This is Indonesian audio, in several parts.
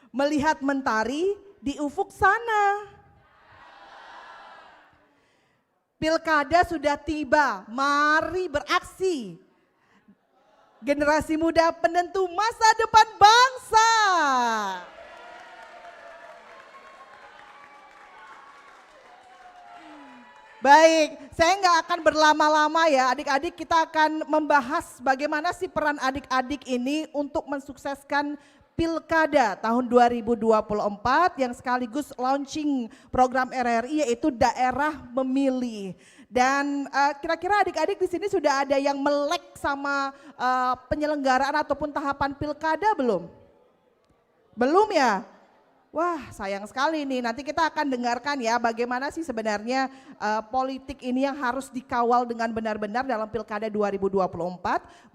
Melihat mentari di ufuk sana. Pilkada sudah tiba, mari beraksi. Generasi muda penentu masa depan bangsa. Baik, saya nggak akan berlama-lama ya adik-adik, kita akan membahas bagaimana sih peran adik-adik ini untuk mensukseskan Pilkada tahun 2024 yang sekaligus launching program RRI yaitu Daerah Memilih. Dan kira-kira adik-adik di sini sudah ada yang melek sama penyelenggaraan ataupun tahapan Pilkada belum? Belum ya? Wah sayang sekali nih, nanti kita akan dengarkan ya bagaimana sih sebenarnya politik ini yang harus dikawal dengan benar-benar dalam Pilkada 2024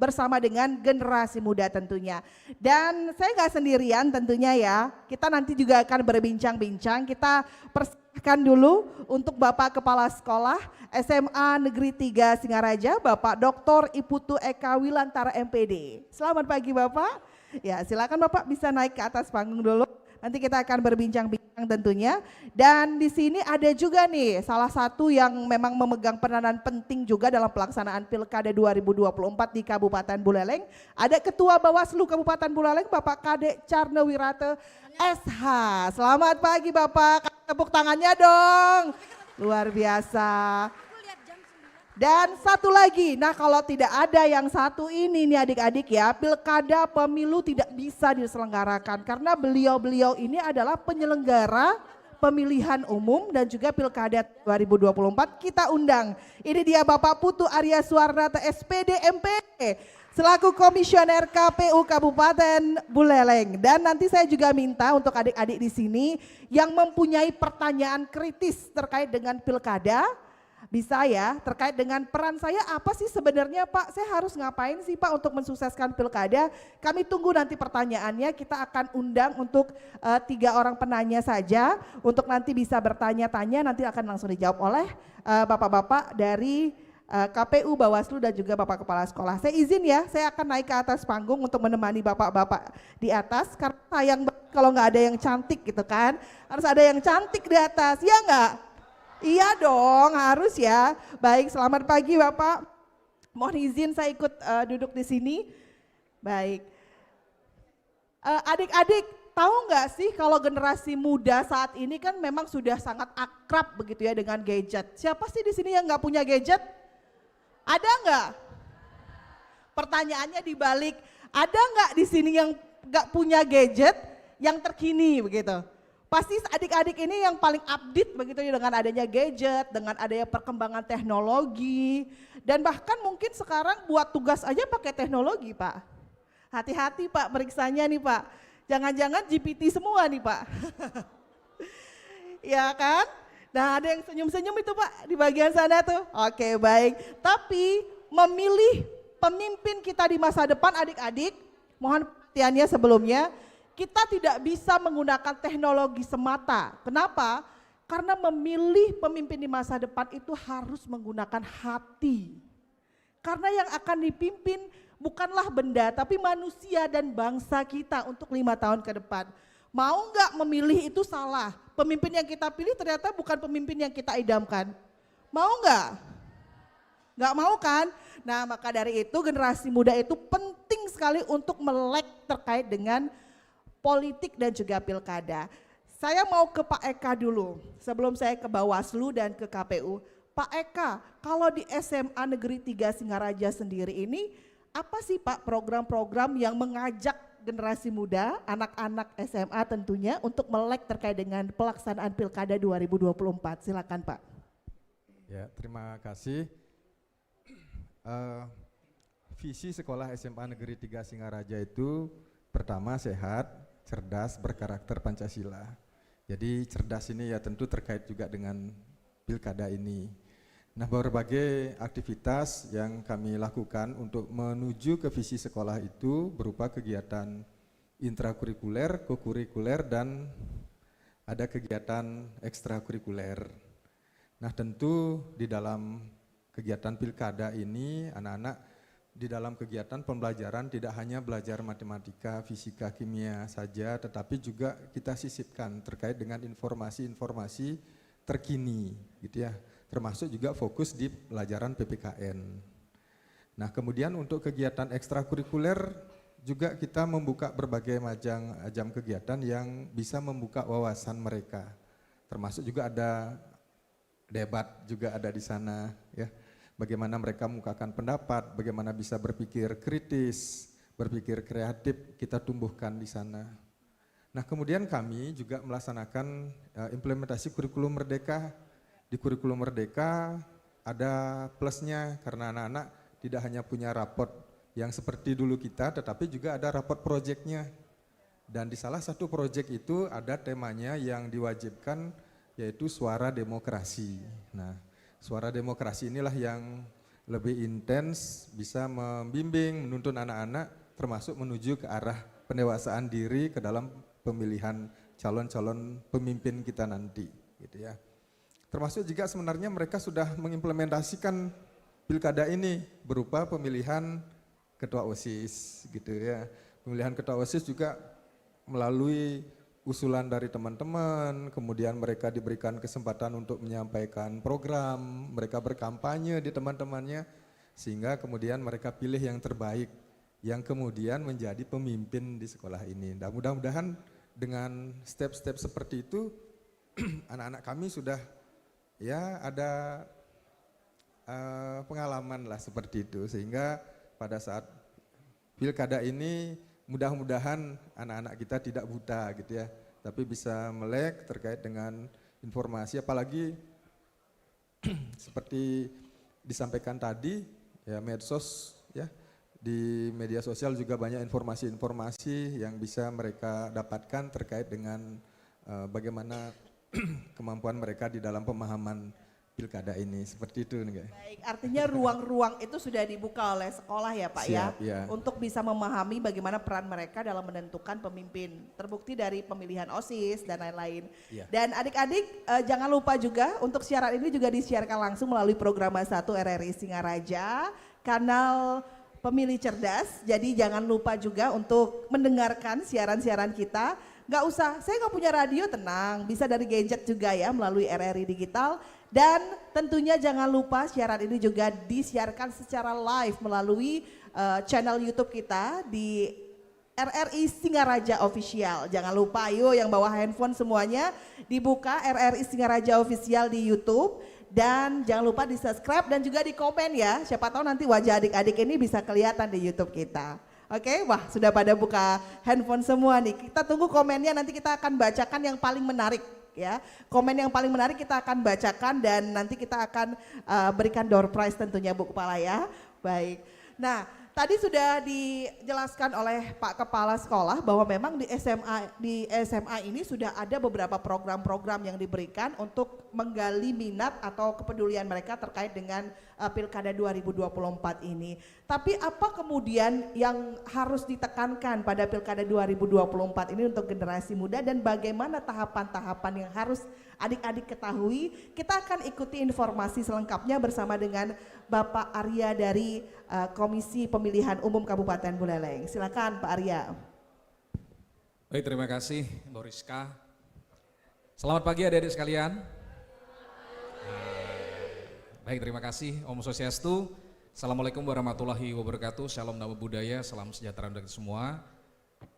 bersama dengan generasi muda tentunya. Dan saya nggak sendirian tentunya ya, kita nanti juga akan berbincang-bincang, kita persilahkan dulu untuk Bapak Kepala Sekolah SMA Negeri 3 Singaraja, Bapak Dr. Iputu Eka Wilantara MPD. Selamat pagi Bapak, ya silakan Bapak bisa naik ke atas panggung dulu. Nanti kita akan berbincang-bincang tentunya. Dan di sini ada juga nih salah satu yang memang memegang peranan penting juga dalam pelaksanaan Pilkada 2024 di Kabupaten Buleleng. Ada Ketua Bawaslu Kabupaten Buleleng Bapak Kadek Carno Wirate SH. Selamat pagi Bapak, tepuk tangannya dong. Luar biasa. Dan satu lagi, nah kalau tidak ada yang satu ini nih adik-adik ya, Pilkada Pemilu tidak bisa diselenggarakan karena beliau-beliau ini adalah penyelenggara pemilihan umum dan juga Pilkada 2024 kita undang. Ini dia Bapak Putu Arya Suwarnata SPD MPD selaku Komisioner KPU Kabupaten Buleleng. Dan nanti saya juga minta untuk adik-adik di sini yang mempunyai pertanyaan kritis terkait dengan Pilkada, bisa ya, terkait dengan peran saya apa sih sebenarnya Pak, saya harus ngapain sih Pak untuk mensukseskan Pilkada. Kami tunggu nanti pertanyaannya, kita akan undang untuk 3 orang penanya saja untuk nanti bisa bertanya-tanya, nanti akan langsung dijawab oleh bapak-bapak dari KPU, Bawaslu dan juga Bapak Kepala Sekolah. Saya izin ya, saya akan naik ke atas panggung untuk menemani bapak-bapak di atas karena sayang kalau nggak ada yang cantik gitu kan, harus ada yang cantik di atas, ya nggak? Iya dong, harus ya. Baik, selamat pagi Bapak. Mohon izin saya ikut duduk di sini. Baik. Adik-adik, tahu nggak sih kalau generasi muda saat ini kan memang sudah sangat akrab begitu ya dengan gadget. Siapa sih di sini yang nggak punya gadget? Ada nggak? Pertanyaannya dibalik, ada nggak di sini yang nggak punya gadget yang terkini begitu? Pasti adik-adik ini yang paling update begitu ya dengan adanya gadget, dengan adanya perkembangan teknologi. Dan bahkan mungkin sekarang buat tugas aja pakai teknologi Pak. Hati-hati Pak periksanya nih Pak. Jangan-jangan GPT semua nih Pak. Ya kan? Nah ada yang senyum-senyum itu Pak di bagian sana tuh. Oke baik. Tapi memilih pemimpin kita di masa depan adik-adik, mohon perhatiannya sebelumnya. Kita tidak bisa menggunakan teknologi semata. Kenapa? Karena memilih pemimpin di masa depan itu harus menggunakan hati. Karena yang akan dipimpin bukanlah benda tapi manusia dan bangsa kita untuk 5 tahun ke depan. Mau nggak memilih itu salah. Pemimpin yang kita pilih ternyata bukan pemimpin yang kita idamkan. Mau nggak? Nggak mau kan? Nah maka dari itu generasi muda itu penting sekali untuk melek terkait dengan politik dan juga pilkada. Saya mau ke Pak Eka dulu sebelum saya ke Bawaslu dan ke KPU. Pak Eka, kalau di SMA Negeri 3 Singaraja sendiri ini apa sih Pak program-program yang mengajak generasi muda, anak-anak SMA tentunya untuk melek terkait dengan pelaksanaan Pilkada 2024? Silakan Pak. Ya, terima kasih. Visi sekolah SMA Negeri 3 Singaraja itu pertama sehat, cerdas, berkarakter Pancasila. Jadi cerdas ini ya tentu terkait juga dengan pilkada ini. Nah berbagai aktivitas yang kami lakukan untuk menuju ke visi sekolah itu berupa kegiatan intrakurikuler, kokurikuler, dan ada kegiatan ekstrakurikuler. Nah tentu di dalam kegiatan pilkada ini anak-anak di dalam kegiatan pembelajaran tidak hanya belajar matematika, fisika, kimia saja, tetapi juga kita sisipkan terkait dengan informasi-informasi terkini, gitu ya. Termasuk juga fokus di pelajaran PPKN. Nah, kemudian untuk kegiatan ekstrakurikuler juga kita membuka berbagai macam jam kegiatan yang bisa membuka wawasan mereka. Termasuk juga ada debat juga ada di sana, ya. Bagaimana mereka mengungkapkan pendapat, bagaimana bisa berpikir kritis, berpikir kreatif, kita tumbuhkan di sana. Nah, kemudian kami juga melaksanakan implementasi kurikulum merdeka. Di kurikulum merdeka ada plusnya karena anak-anak tidak hanya punya raport yang seperti dulu kita, tetapi juga ada raport proyeknya. Dan di salah satu proyek itu ada temanya yang diwajibkan, yaitu suara demokrasi. Nah, suara demokrasi inilah yang lebih intens bisa membimbing, menuntun anak-anak termasuk menuju ke arah pendewasaan diri ke dalam pemilihan calon-calon pemimpin kita nanti, gitu ya. Termasuk juga sebenarnya mereka sudah mengimplementasikan pilkada ini berupa pemilihan ketua OSIS, gitu ya. Pemilihan ketua OSIS juga melalui usulan dari teman-teman, kemudian mereka diberikan kesempatan untuk menyampaikan program, mereka berkampanye di teman-temannya, sehingga kemudian mereka pilih yang terbaik, yang kemudian menjadi pemimpin di sekolah ini. Dan mudah-mudahan dengan step-step seperti itu, anak-anak kami sudah ya ada pengalaman lah seperti itu, sehingga pada saat pilkada ini mudah-mudahan anak-anak kita tidak buta gitu ya, tapi bisa melek terkait dengan informasi, apalagi seperti disampaikan tadi ya, medsos ya, di media sosial juga banyak informasi-informasi yang bisa mereka dapatkan terkait dengan bagaimana kemampuan mereka di dalam pemahaman pilkada ini, seperti itu nih. Baik, artinya ruang-ruang itu sudah dibuka oleh sekolah ya Pak. Siap, ya, untuk bisa memahami bagaimana peran mereka dalam menentukan pemimpin. Terbukti dari pemilihan OSIS dan lain-lain. Ya. Dan adik-adik jangan lupa juga untuk siaran ini juga disiarkan langsung melalui program 1 RRI Singaraja, kanal Pemilih Cerdas. Jadi jangan lupa juga untuk mendengarkan siaran-siaran kita. Gak usah, saya gak punya radio, tenang, bisa dari gadget juga ya melalui RRI Digital. Dan tentunya jangan lupa siaran ini juga disiarkan secara live melalui channel YouTube kita di RRI Singaraja Official. Jangan lupa ayo yang bawa handphone semuanya dibuka RRI Singaraja Official di YouTube. Dan jangan lupa di subscribe dan juga di komen ya. Siapa tahu nanti wajah adik-adik ini bisa kelihatan di YouTube kita. Oke, wah sudah pada buka handphone semua nih. Kita tunggu komennya, nanti kita akan bacakan yang paling menarik. Ya, komen yang paling menarik kita akan bacakan dan nanti kita akan berikan door prize tentunya Bu Kepala ya. Baik. Nah, tadi sudah dijelaskan oleh Pak Kepala Sekolah bahwa memang di SMA ini sudah ada beberapa program-program yang diberikan untuk menggali minat atau kepedulian mereka terkait dengan Pilkada 2024 ini. Tapi apa kemudian yang harus ditekankan pada Pilkada 2024 ini untuk generasi muda dan bagaimana tahapan-tahapan yang harus adik-adik ketahui? Kita akan ikuti informasi selengkapnya bersama dengan Bapak Arya dari Komisi Pemilihan Umum Kabupaten Buleleng. Silakan Pak Arya. Baik, terima kasih Mbak Rizka. Selamat pagi adik-adik sekalian. Baik, terima kasih Om Swastiastu. Assalamualaikum warahmatullahi wabarakatuh. Shalom nama budaya, salam sejahtera untuk kita semua.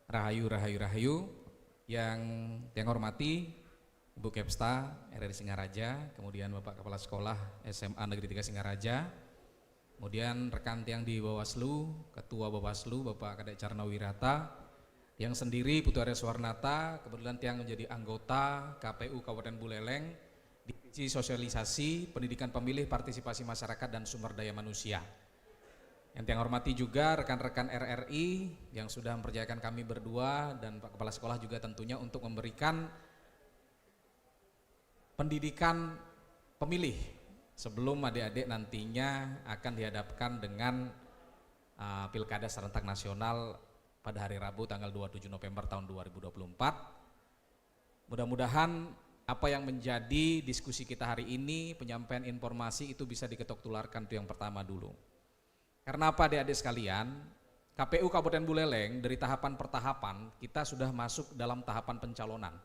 Rahayu, rahayu, rahayu. Yang hormati Ibu Kepsta RRI Singaraja, kemudian Bapak Kepala Sekolah SMA Negeri 3 Singaraja, kemudian rekan tiang di Bawaslu, Ketua Bawaslu Bapak Kadek Carnawirata, yang sendiri Putu Arya Suwarnata, kebetulan tiang menjadi anggota KPU Kabupaten Buleleng, Divisi Sosialisasi, Pendidikan Pemilih, Partisipasi Masyarakat dan Sumber Daya Manusia. Yang tiang hormati juga rekan-rekan RRI yang sudah mempercayakan kami berdua dan Pak Kepala Sekolah juga tentunya untuk memberikan pendidikan pemilih sebelum adik-adik nantinya akan dihadapkan dengan Pilkada serentak nasional pada hari Rabu tanggal 27 November tahun 2024. Mudah-mudahan apa yang menjadi diskusi kita hari ini, penyampaian informasi itu bisa diketok tularkan, itu yang pertama dulu. Karena apa adik-adik sekalian, KPU Kabupaten Buleleng dari tahapan per tahapan kita sudah masuk dalam tahapan pencalonan.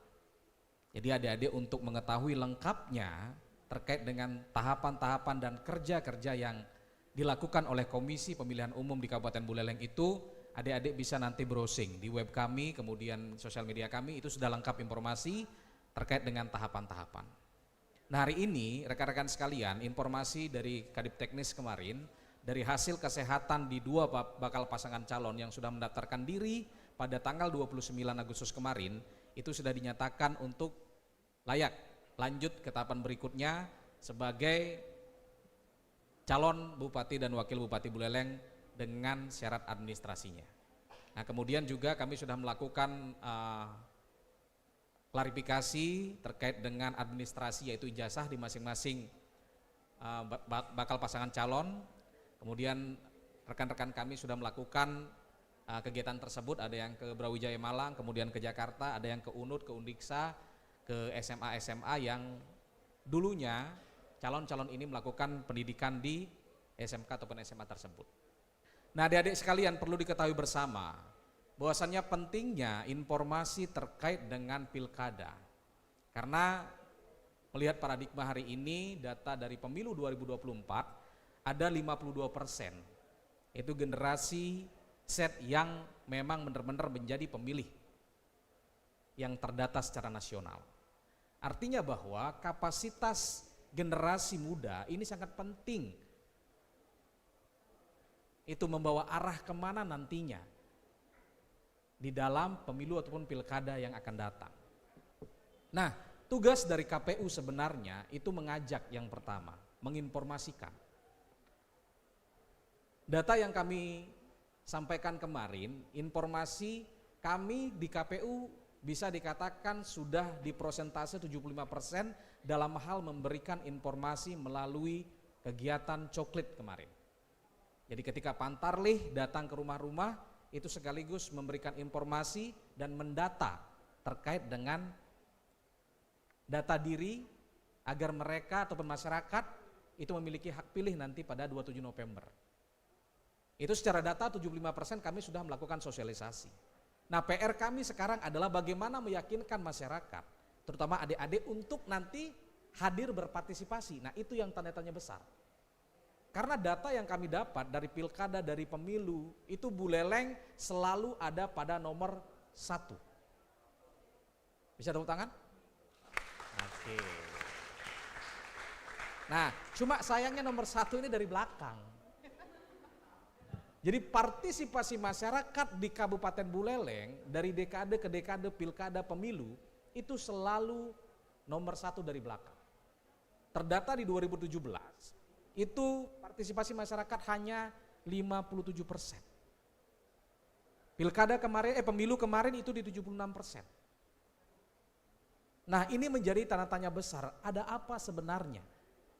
Jadi adik-adik untuk mengetahui lengkapnya terkait dengan tahapan-tahapan dan kerja-kerja yang dilakukan oleh Komisi Pemilihan Umum di Kabupaten Buleleng itu, adik-adik bisa nanti browsing di web kami, kemudian sosial media kami, itu sudah lengkap informasi terkait dengan tahapan-tahapan. Nah hari ini rekan-rekan sekalian, informasi dari Kadip Teknis kemarin, dari hasil kesehatan di 2 bakal pasangan calon yang sudah mendaftarkan diri pada tanggal 29 Agustus kemarin, itu sudah dinyatakan untuk layak lanjut ke tahapan berikutnya sebagai calon Bupati dan Wakil Bupati Buleleng dengan syarat administrasinya. Nah kemudian juga kami sudah melakukan klarifikasi terkait dengan administrasi, yaitu ijazah di masing-masing bakal pasangan calon. Kemudian rekan-rekan kami sudah melakukan kegiatan tersebut, ada yang ke Brawijaya Malang, kemudian ke Jakarta, ada yang ke UNUD, ke Undiksa, ke SMA-SMA yang dulunya calon-calon ini melakukan pendidikan di SMK ataupun SMA tersebut. Nah adik-adik sekalian, perlu diketahui bersama bahwasannya pentingnya informasi terkait dengan pilkada. Karena melihat paradigma hari ini, data dari pemilu 2024 ada 52%, itu generasi Z yang memang benar-benar menjadi pemilih yang terdata secara nasional. Artinya bahwa kapasitas generasi muda ini sangat penting. Itu membawa arah kemana nantinya di dalam pemilu ataupun pilkada yang akan datang. Nah, tugas dari KPU sebenarnya itu mengajak yang pertama, menginformasikan. Data yang kami sampaikan kemarin, informasi kami di KPU bisa dikatakan sudah di persentase 75% dalam hal memberikan informasi melalui kegiatan coklit kemarin. Jadi ketika Pantarlih datang ke rumah-rumah, itu sekaligus memberikan informasi dan mendata terkait dengan data diri agar mereka ataupun masyarakat itu memiliki hak pilih nanti pada 27 November. Itu secara data 75% kami sudah melakukan sosialisasi. Nah PR kami sekarang adalah bagaimana meyakinkan masyarakat, terutama adik-adik untuk nanti hadir berpartisipasi. Nah itu yang tanda tanya besar. Karena data yang kami dapat dari pilkada, dari pemilu, itu Buleleng selalu ada pada nomor 1. Bisa tepuk tangan? Oke. Nah cuma sayangnya nomor 1 ini dari belakang. Jadi partisipasi masyarakat di Kabupaten Buleleng dari dekade ke dekade pilkada pemilu itu selalu nomor 1 dari belakang. Terdata di 2017 itu partisipasi masyarakat hanya 57%. Pemilu kemarin itu di 76%. Nah ini menjadi tanda tanya besar, ada apa sebenarnya?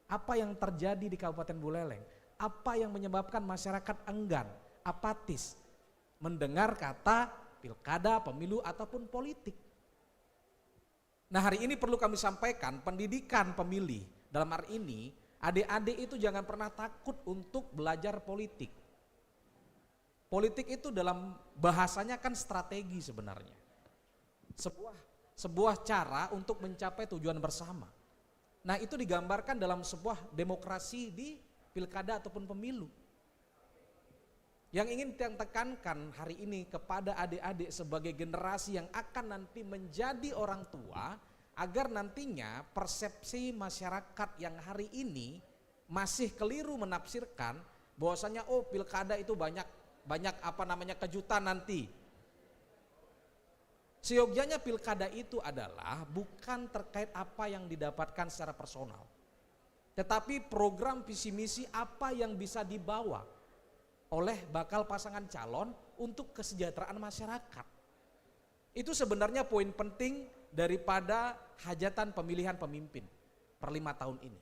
Apa yang terjadi di Kabupaten Buleleng? Apa yang menyebabkan masyarakat enggan, apatis mendengar kata pilkada, pemilu ataupun politik? Nah hari ini perlu kami sampaikan, pendidikan pemilih dalam hari ini, adik-adik itu jangan pernah takut untuk belajar politik. Politik itu dalam bahasanya kan strategi sebenarnya. Sebuah cara untuk mencapai tujuan bersama. Nah itu digambarkan dalam sebuah demokrasi di pilkada ataupun pemilu. Yang ingin kita tekankan hari ini kepada adik-adik sebagai generasi yang akan nanti menjadi orang tua, agar nantinya persepsi masyarakat yang hari ini masih keliru menafsirkan bahwasanya oh pilkada itu banyak kejutan nanti. Seyogyanya pilkada itu adalah bukan terkait apa yang didapatkan secara personal, tetapi program visi misi apa yang bisa dibawa oleh bakal pasangan calon untuk kesejahteraan masyarakat. Itu sebenarnya poin penting daripada hajatan pemilihan pemimpin per 5 tahun ini.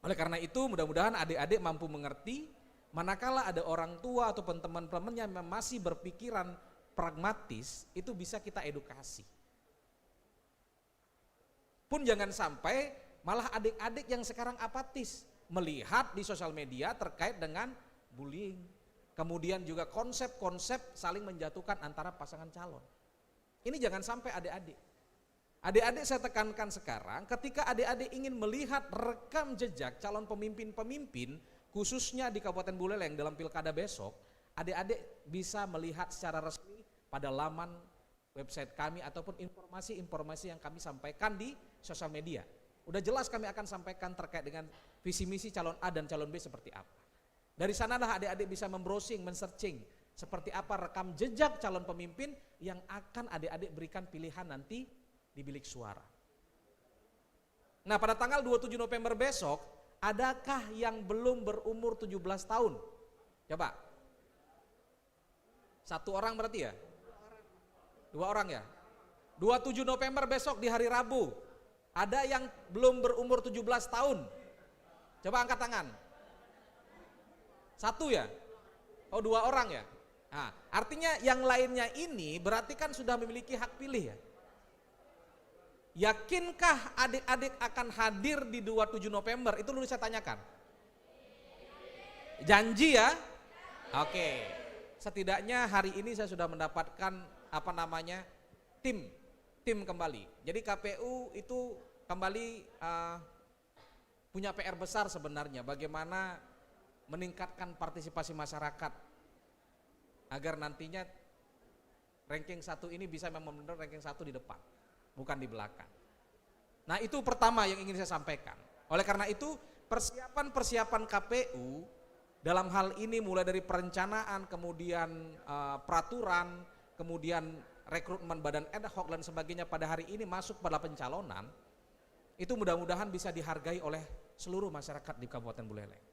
Oleh karena itu mudah-mudahan adik-adik mampu mengerti, manakala ada orang tua ataupun teman-temannya yang masih berpikiran pragmatis, itu bisa kita edukasi. Pun jangan sampai malah adik-adik yang sekarang apatis melihat di sosial media terkait dengan bullying, kemudian juga konsep-konsep saling menjatuhkan antara pasangan calon. Ini jangan sampai adik-adik. Adik-adik saya tekankan sekarang, ketika adik-adik ingin melihat rekam jejak calon pemimpin-pemimpin, khususnya di Kabupaten Buleleng dalam pilkada besok, adik-adik bisa melihat secara resmi pada laman website kami ataupun informasi-informasi yang kami sampaikan di sosial media. Udah jelas kami akan sampaikan terkait dengan visi misi calon A dan calon B seperti apa. Dari sanalah adik-adik bisa membrowsing, men-searching seperti apa rekam jejak calon pemimpin yang akan adik-adik berikan pilihan nanti di bilik suara. Nah, pada tanggal 27 November besok, adakah yang belum berumur 17 tahun? Coba. Satu orang berarti ya? Dua orang ya? 27 November besok di hari Rabu, ada yang belum berumur 17 tahun? Coba angkat tangan. Satu ya? Oh, dua orang ya? Nah, artinya yang lainnya ini berarti kan sudah memiliki hak pilih ya? Yakinkah adik-adik akan hadir di 27 November? Itu dulu saya tanyakan. Janji ya? Oke. Setidaknya hari ini saya sudah mendapatkan tim kembali. Jadi KPU itu kembali punya PR besar sebenarnya, bagaimana meningkatkan partisipasi masyarakat agar nantinya ranking 1 ini bisa memang benar ranking 1 di depan, bukan di belakang. Nah, itu pertama yang ingin saya sampaikan. Oleh karena itu persiapan KPU dalam hal ini mulai dari perencanaan, kemudian peraturan, kemudian rekrutmen badan ad hoc dan sebagainya pada hari ini masuk pada pencalonan, itu mudah-mudahan bisa dihargai oleh seluruh masyarakat di Kabupaten Buleleng.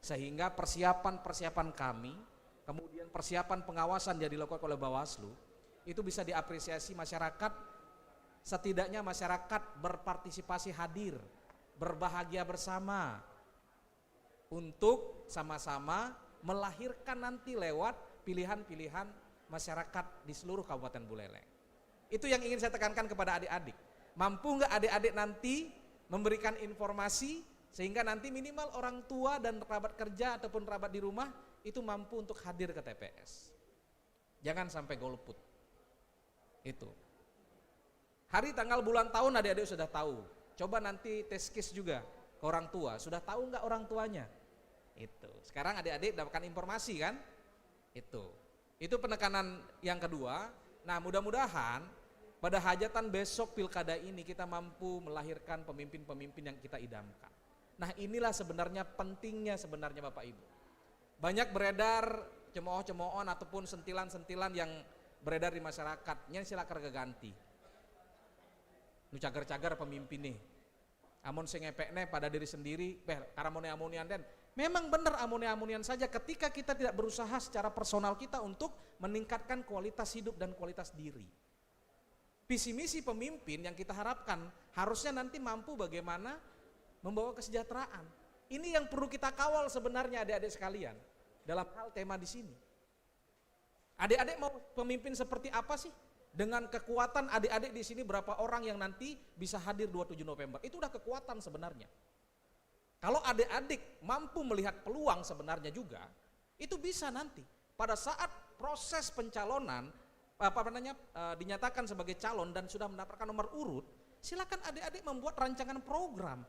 Sehingga persiapan kami, kemudian persiapan pengawasan yang dilakukan oleh Bawaslu, itu bisa diapresiasi masyarakat, setidaknya masyarakat berpartisipasi hadir, berbahagia bersama, untuk sama-sama melahirkan nanti lewat pilihan-pilihan masyarakat di seluruh Kabupaten Buleleng. Itu yang ingin saya tekankan kepada adik-adik. Mampu nggak adik-adik nanti memberikan informasi sehingga nanti minimal orang tua dan kerabat kerja ataupun kerabat di rumah itu mampu untuk hadir ke TPS. Jangan sampai golput. Itu. Hari, tanggal, bulan, tahun adik-adik sudah tahu. Coba nanti tes case juga ke orang tua. Sudah tahu nggak orang tuanya? Itu. Sekarang adik-adik dapatkan informasi kan? Itu penekanan yang kedua. Nah, mudah-mudahan pada hajatan besok pilkada ini kita mampu melahirkan pemimpin-pemimpin yang kita idamkan. Nah, inilah sebenarnya pentingnya sebenarnya Bapak Ibu. Banyak beredar cemooh-cemoohan ataupun sentilan-sentilan yang beredar di masyarakat. Yang silakan keganti. Nu cagar-cagar pemimpin nih. Amun sing ngepekne pada diri sendiri, karamone-amonian den. Memang benar amonian-amonian saja ketika kita tidak berusaha secara personal kita untuk meningkatkan kualitas hidup dan kualitas diri. Visi misi pemimpin yang kita harapkan harusnya nanti mampu bagaimana membawa kesejahteraan. Ini yang perlu kita kawal sebenarnya adik-adik sekalian dalam hal tema di sini. Adik-adik mau pemimpin seperti apa sih? Dengan kekuatan adik-adik di sini berapa orang yang nanti bisa hadir 27 November. Itu udah kekuatan sebenarnya. Kalau adik-adik mampu melihat peluang sebenarnya juga, itu bisa nanti pada saat proses pencalonan dinyatakan sebagai calon dan sudah mendapatkan nomor urut, silakan adik-adik membuat rancangan program.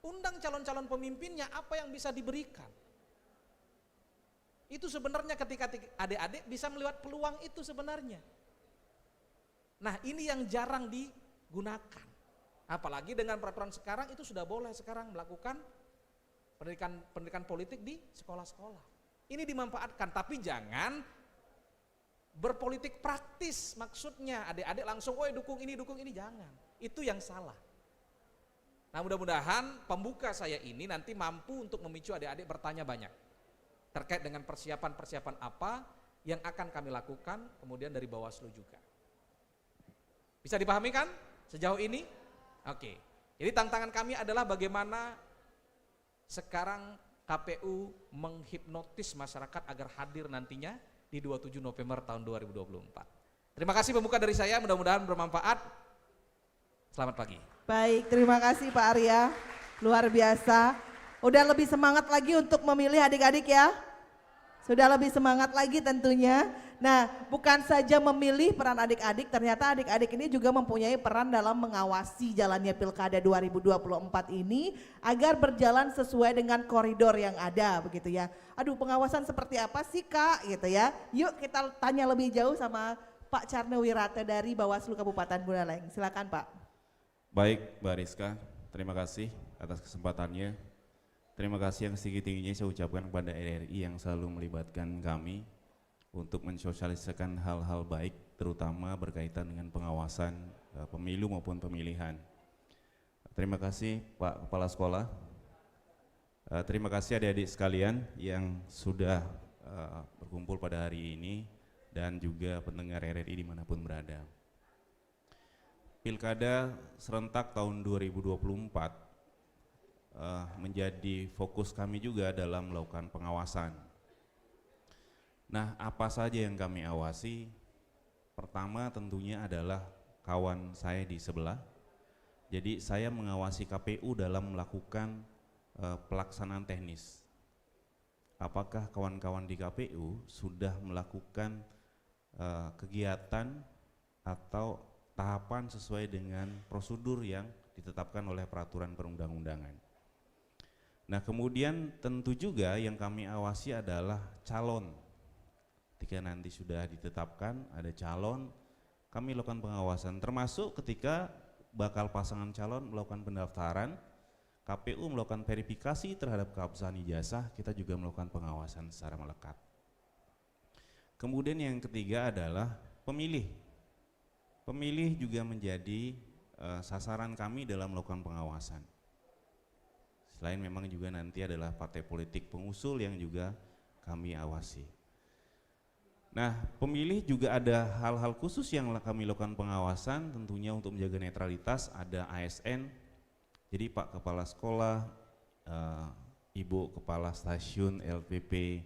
Undang calon-calon pemimpinnya apa yang bisa diberikan. Itu sebenarnya ketika adik-adik bisa melihat peluang itu sebenarnya. Nah, ini yang jarang digunakan. Apalagi dengan peraturan sekarang itu sudah boleh sekarang melakukan pendidikan politik di sekolah-sekolah. Ini dimanfaatkan, tapi jangan berpolitik praktis maksudnya. Adik-adik langsung, dukung ini, jangan. Itu yang salah. Nah, mudah-mudahan pembuka saya ini nanti mampu untuk memicu adik-adik bertanya banyak. Terkait dengan persiapan-persiapan apa yang akan kami lakukan, kemudian dari Bawaslu juga. Bisa dipahami kan sejauh ini? Oke. Jadi tantangan kami adalah bagaimana sekarang KPU menghipnotis masyarakat agar hadir nantinya di 27 November tahun 2024. Terima kasih pembuka dari saya, mudah-mudahan bermanfaat. Selamat pagi. Baik, terima kasih Pak Arya. Luar biasa. Udah lebih semangat lagi untuk memilih adik-adik ya? Sudah lebih semangat lagi tentunya. Nah, bukan saja memilih peran adik-adik, ternyata adik-adik ini juga mempunyai peran dalam mengawasi jalannya Pilkada 2024 ini agar berjalan sesuai dengan koridor yang ada begitu ya. Aduh, pengawasan seperti apa sih Kak gitu ya. Yuk kita tanya lebih jauh sama Pak Carne Wirata dari Bawaslu Kabupaten Buleleng. Silakan Pak. Baik Mbak Rizka, terima kasih atas kesempatannya. Terima kasih yang setinggi-tingginya saya ucapkan kepada RRI yang selalu melibatkan kami untuk mensosialisasikan hal-hal baik, terutama berkaitan dengan pengawasan pemilu maupun pemilihan. Terima kasih Pak Kepala Sekolah, terima kasih adik-adik sekalian yang sudah berkumpul pada hari ini dan juga pendengar RRI dimanapun berada. Pilkada serentak tahun 2024 menjadi fokus kami juga dalam melakukan pengawasan. Nah, apa saja yang kami awasi? Pertama tentunya adalah kawan saya di sebelah. Jadi saya mengawasi KPU dalam melakukan pelaksanaan teknis. Apakah kawan-kawan di KPU sudah melakukan kegiatan atau tahapan sesuai dengan prosedur yang ditetapkan oleh peraturan perundang-undangan. Nah, kemudian tentu juga yang kami awasi adalah calon. Ketika nanti sudah ditetapkan ada calon, kami lakukan pengawasan, termasuk ketika bakal pasangan calon melakukan pendaftaran, KPU melakukan verifikasi terhadap keabsahan ijazah, kita juga melakukan pengawasan secara melekat. Kemudian yang ketiga adalah pemilih. Pemilih juga menjadi sasaran kami dalam melakukan pengawasan. Selain memang juga nanti adalah partai politik pengusul yang juga kami awasi. Nah, pemilih juga ada hal-hal khusus yang kami lakukan pengawasan, tentunya untuk menjaga netralitas ada ASN. Jadi Pak Kepala Sekolah, Ibu Kepala Stasiun LPP,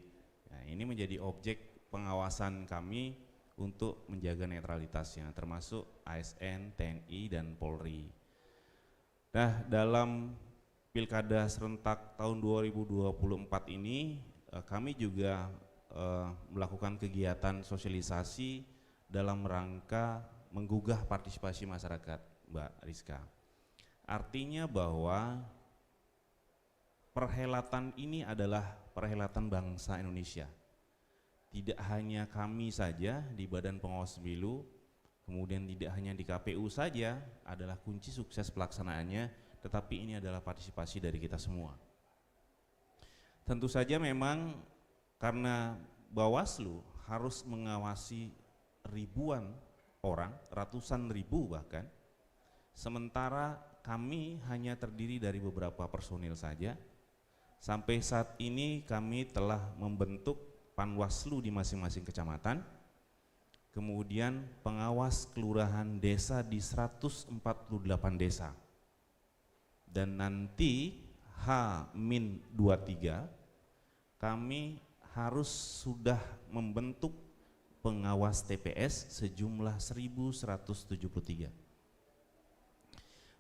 nah, ini menjadi objek pengawasan kami untuk menjaga netralitasnya, termasuk ASN, TNI, dan Polri. Nah, dalam Pilkada serentak tahun 2024 ini kami juga melakukan kegiatan sosialisasi dalam rangka menggugah partisipasi masyarakat, Mbak Rizka. Artinya bahwa perhelatan ini adalah perhelatan bangsa Indonesia. Tidak hanya kami saja di Badan Pengawas Pemilu, kemudian tidak hanya di KPU saja adalah kunci sukses pelaksanaannya, tetapi ini adalah partisipasi dari kita semua. Tentu saja memang karena Bawaslu harus mengawasi ribuan orang, ratusan ribu bahkan, sementara kami hanya terdiri dari beberapa personil saja. Sampai saat ini kami telah membentuk Panwaslu di masing-masing kecamatan, kemudian pengawas kelurahan desa di 148 desa. Dan nanti H-23 kami harus sudah membentuk pengawas TPS sejumlah 1.173.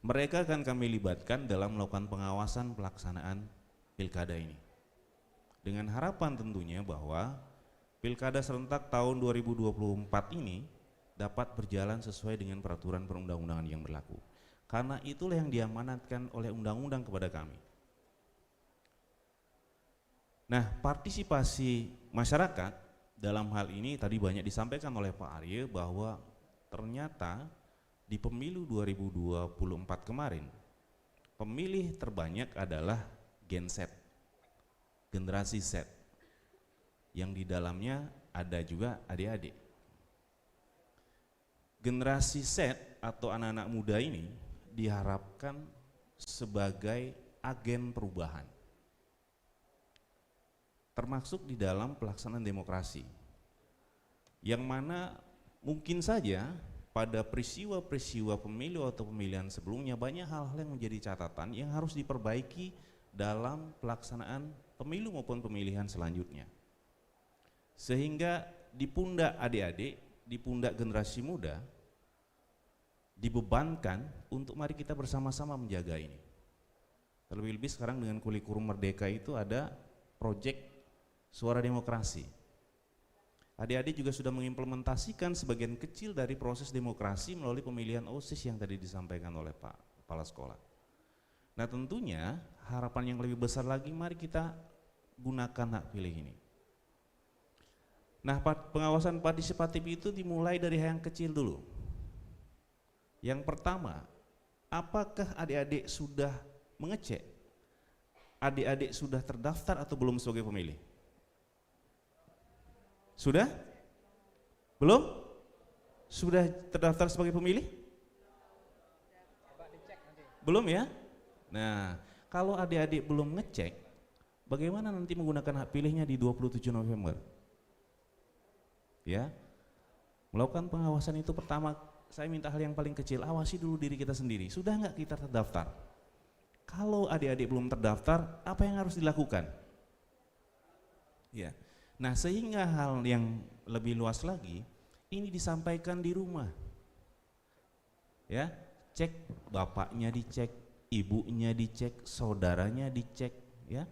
Mereka akan kami libatkan dalam melakukan pengawasan pelaksanaan pilkada ini. Dengan harapan tentunya bahwa pilkada serentak tahun 2024 ini dapat berjalan sesuai dengan peraturan perundang-undangan yang berlaku. Karena itulah yang diamanatkan oleh undang-undang kepada kami. Nah, partisipasi masyarakat dalam hal ini tadi banyak disampaikan oleh Pak Arye bahwa ternyata di pemilu 2024 kemarin pemilih terbanyak adalah Gen Z, generasi Z, yang di dalamnya ada juga adik-adik. Generasi Z atau anak-anak muda ini diharapkan sebagai agen perubahan, termasuk di dalam pelaksanaan demokrasi, yang mana mungkin saja pada peristiwa-peristiwa pemilu atau pemilihan sebelumnya banyak hal-hal yang menjadi catatan yang harus diperbaiki dalam pelaksanaan pemilu maupun pemilihan selanjutnya. Sehingga di pundak adik-adik, di pundak generasi muda dibebankan untuk mari kita bersama-sama menjaga ini. Terlebih-lebih sekarang dengan kurikulum Merdeka itu ada proyek Suara Demokrasi. Adik-adik juga sudah mengimplementasikan sebagian kecil dari proses demokrasi melalui pemilihan OSIS yang tadi disampaikan oleh Pak Kepala Sekolah. Nah tentunya harapan yang lebih besar lagi, mari kita gunakan hak pilih ini. Nah pengawasan partisipatif itu dimulai dari hal yang kecil dulu. Yang pertama, apakah adik-adik sudah mengecek adik-adik sudah terdaftar atau belum sebagai pemilih? Sudah? Belum? Sudah terdaftar sebagai pemilih? Belum ya? Nah, kalau adik-adik belum ngecek, bagaimana nanti menggunakan hak pilihnya di 27 November? Ya, melakukan pengawasan itu pertama, saya minta hal yang paling kecil, awasi dulu diri kita sendiri. Sudah nggak kita terdaftar? Kalau adik-adik belum terdaftar, apa yang harus dilakukan? Ya. Nah, sehingga hal yang lebih luas lagi ini disampaikan di rumah. Ya, cek bapaknya dicek, ibunya dicek, saudaranya dicek, ya.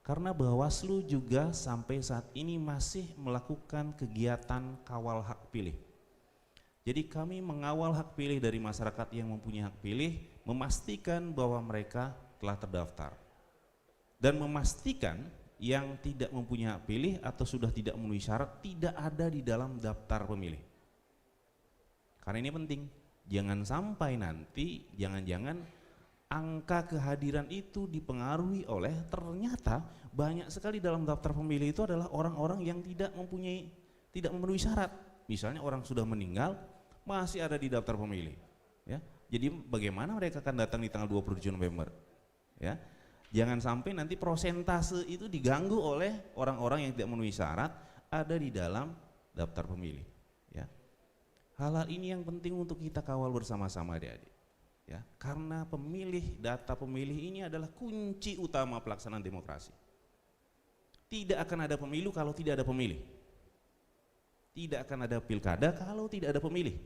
Karena Bawaslu juga sampai saat ini masih melakukan kegiatan kawal hak pilih. Jadi kami mengawal hak pilih dari masyarakat yang mempunyai hak pilih, memastikan bahwa mereka telah terdaftar. Dan memastikan yang tidak mempunyai hak pilih atau sudah tidak memenuhi syarat tidak ada di dalam daftar pemilih. Karena ini penting, jangan sampai nanti jangan-jangan angka kehadiran itu dipengaruhi oleh ternyata banyak sekali dalam daftar pemilih itu adalah orang-orang yang tidak memenuhi syarat. Misalnya orang sudah meninggal masih ada di daftar pemilih, ya. Jadi bagaimana mereka akan datang di tanggal 27 November, ya? Jangan sampai nanti prosentase itu diganggu oleh orang-orang yang tidak memenuhi syarat ada di dalam daftar pemilih, ya. Hal-hal ini yang penting untuk kita kawal bersama-sama adik-adik, ya. Karena data pemilih ini adalah kunci utama pelaksanaan demokrasi. Tidak akan ada pemilu kalau tidak ada pemilih. Tidak akan ada pilkada kalau tidak ada pemilih,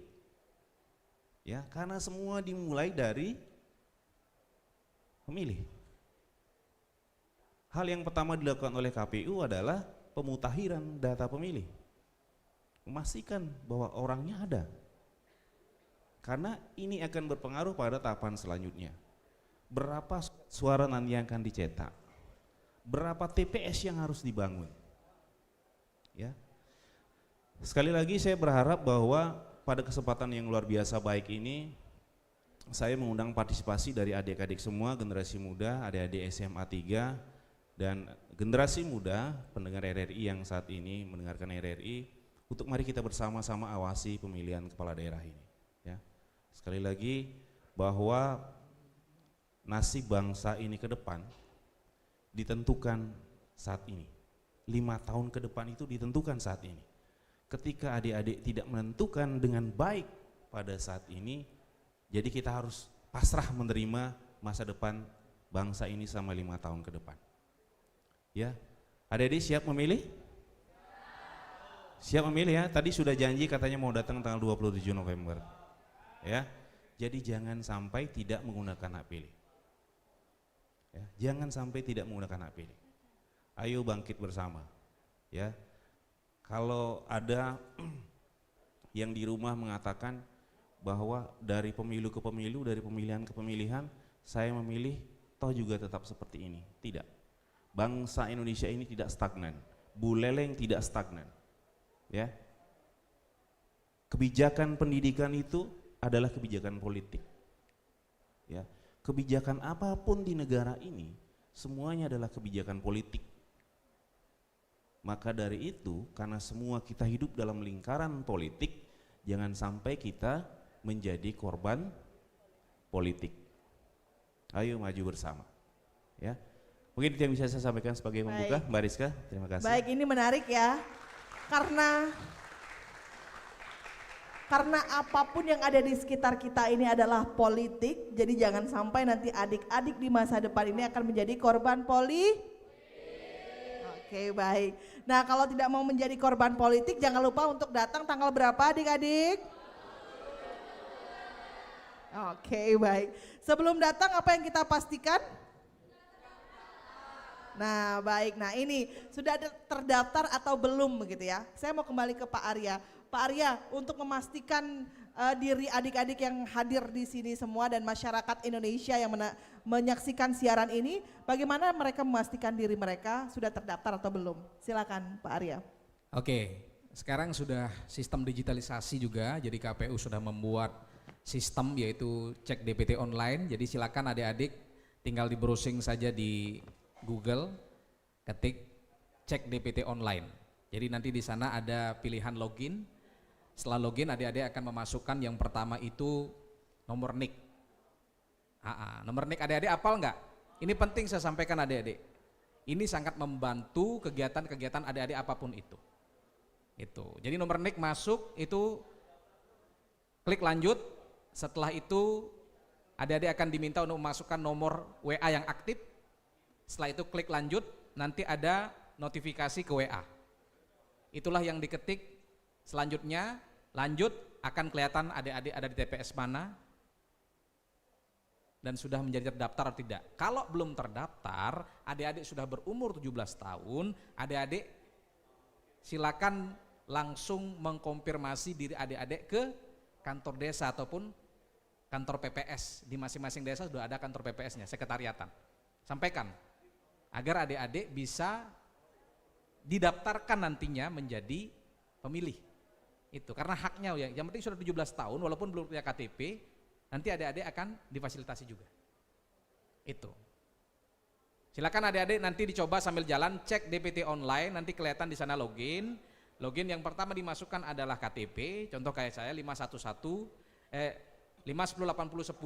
ya. Karena semua dimulai dari pemilih. Hal yang pertama dilakukan oleh KPU adalah pemutahiran data pemilih, memastikan bahwa orangnya ada, karena ini akan berpengaruh pada tahapan selanjutnya. Berapa suara nanti yang akan dicetak, berapa TPS yang harus dibangun, ya. Sekali lagi saya berharap bahwa pada kesempatan yang luar biasa baik ini saya mengundang partisipasi dari adik-adik semua, generasi muda, adik-adik SMA 3 dan generasi muda pendengar RRI yang saat ini mendengarkan RRI, untuk mari kita bersama-sama awasi pemilihan kepala daerah ini, ya. Sekali lagi bahwa nasib bangsa ini ke depan ditentukan saat ini. 5 tahun ke depan itu ditentukan saat ini. Ketika adik-adik tidak menentukan dengan baik pada saat ini, jadi kita harus pasrah menerima masa depan bangsa ini selama 5 tahun ke depan. Ya, adik-adik siap memilih? Siap memilih ya? Tadi sudah janji katanya mau datang tanggal 27 November. Ya, jadi jangan sampai tidak menggunakan hak pilih. Ya, jangan sampai tidak menggunakan hak pilih. Ayo bangkit bersama. Ya, kalau ada yang di rumah mengatakan bahwa dari pemilu ke pemilu, dari pemilihan ke pemilihan, saya memilih toh juga tetap seperti ini. Tidak. Bangsa Indonesia ini tidak stagnan, buleleng tidak stagnan, ya. Kebijakan pendidikan itu adalah kebijakan politik, ya. Kebijakan apapun di negara ini semuanya adalah kebijakan politik. Maka dari itu, karena semua kita hidup dalam lingkaran politik, jangan sampai kita menjadi korban politik. Ayo maju bersama, ya. Mungkin itu yang bisa saya sampaikan sebagai pembuka. Mbak Rizka, terima kasih. Baik, ini menarik ya, karena apapun yang ada di sekitar kita ini adalah politik, jadi jangan sampai nanti adik-adik di masa depan ini akan menjadi korban politik. Oke, baik. Nah, kalau tidak mau menjadi korban politik, jangan lupa untuk datang tanggal berapa adik-adik? Oke, baik. Sebelum datang apa yang kita pastikan? Nah baik, nah ini sudah ada terdaftar atau belum begitu ya? Saya mau kembali ke Pak Arya. Pak Arya, untuk memastikan diri adik-adik yang hadir di sini semua dan masyarakat Indonesia yang menyaksikan siaran ini, bagaimana mereka memastikan diri mereka sudah terdaftar atau belum? Silakan Pak Arya. Oke, sekarang sudah sistem digitalisasi juga, jadi KPU sudah membuat sistem yaitu cek DPT online. Jadi silakan adik-adik tinggal di browsing saja di Google, ketik cek DPT online. Jadi nanti di sana ada pilihan login. Setelah login adik-adik akan memasukkan yang pertama itu nomor NIK. Nomor NIK adik-adik hafal nggak? Ini penting saya sampaikan adik-adik. Ini sangat membantu kegiatan-kegiatan adik-adik apapun itu. Jadi nomor NIK masuk itu klik lanjut. Setelah itu adik-adik akan diminta untuk memasukkan nomor WA yang aktif. Setelah itu klik lanjut, nanti ada notifikasi ke WA. Itulah yang diketik. Selanjutnya lanjut akan kelihatan adik-adik ada di TPS mana dan sudah menjadi terdaftar atau tidak. Kalau belum terdaftar, adik-adik sudah berumur 17 tahun, adik-adik silakan langsung mengkonfirmasi diri adik-adik ke kantor desa ataupun kantor PPS. Di masing-masing desa sudah ada kantor PPS-nya, sekretariatan. Sampaikan agar adik-adik bisa didaftarkan nantinya menjadi pemilih. Itu karena haknya ya, yang penting sudah 17 tahun walaupun belum punya KTP, nanti adik-adik akan difasilitasi juga. Itu. Silakan adik-adik nanti dicoba sambil jalan, cek DPT online, nanti kelihatan di sana login. Login yang pertama dimasukkan adalah KTP, contoh kayak saya 511 5108010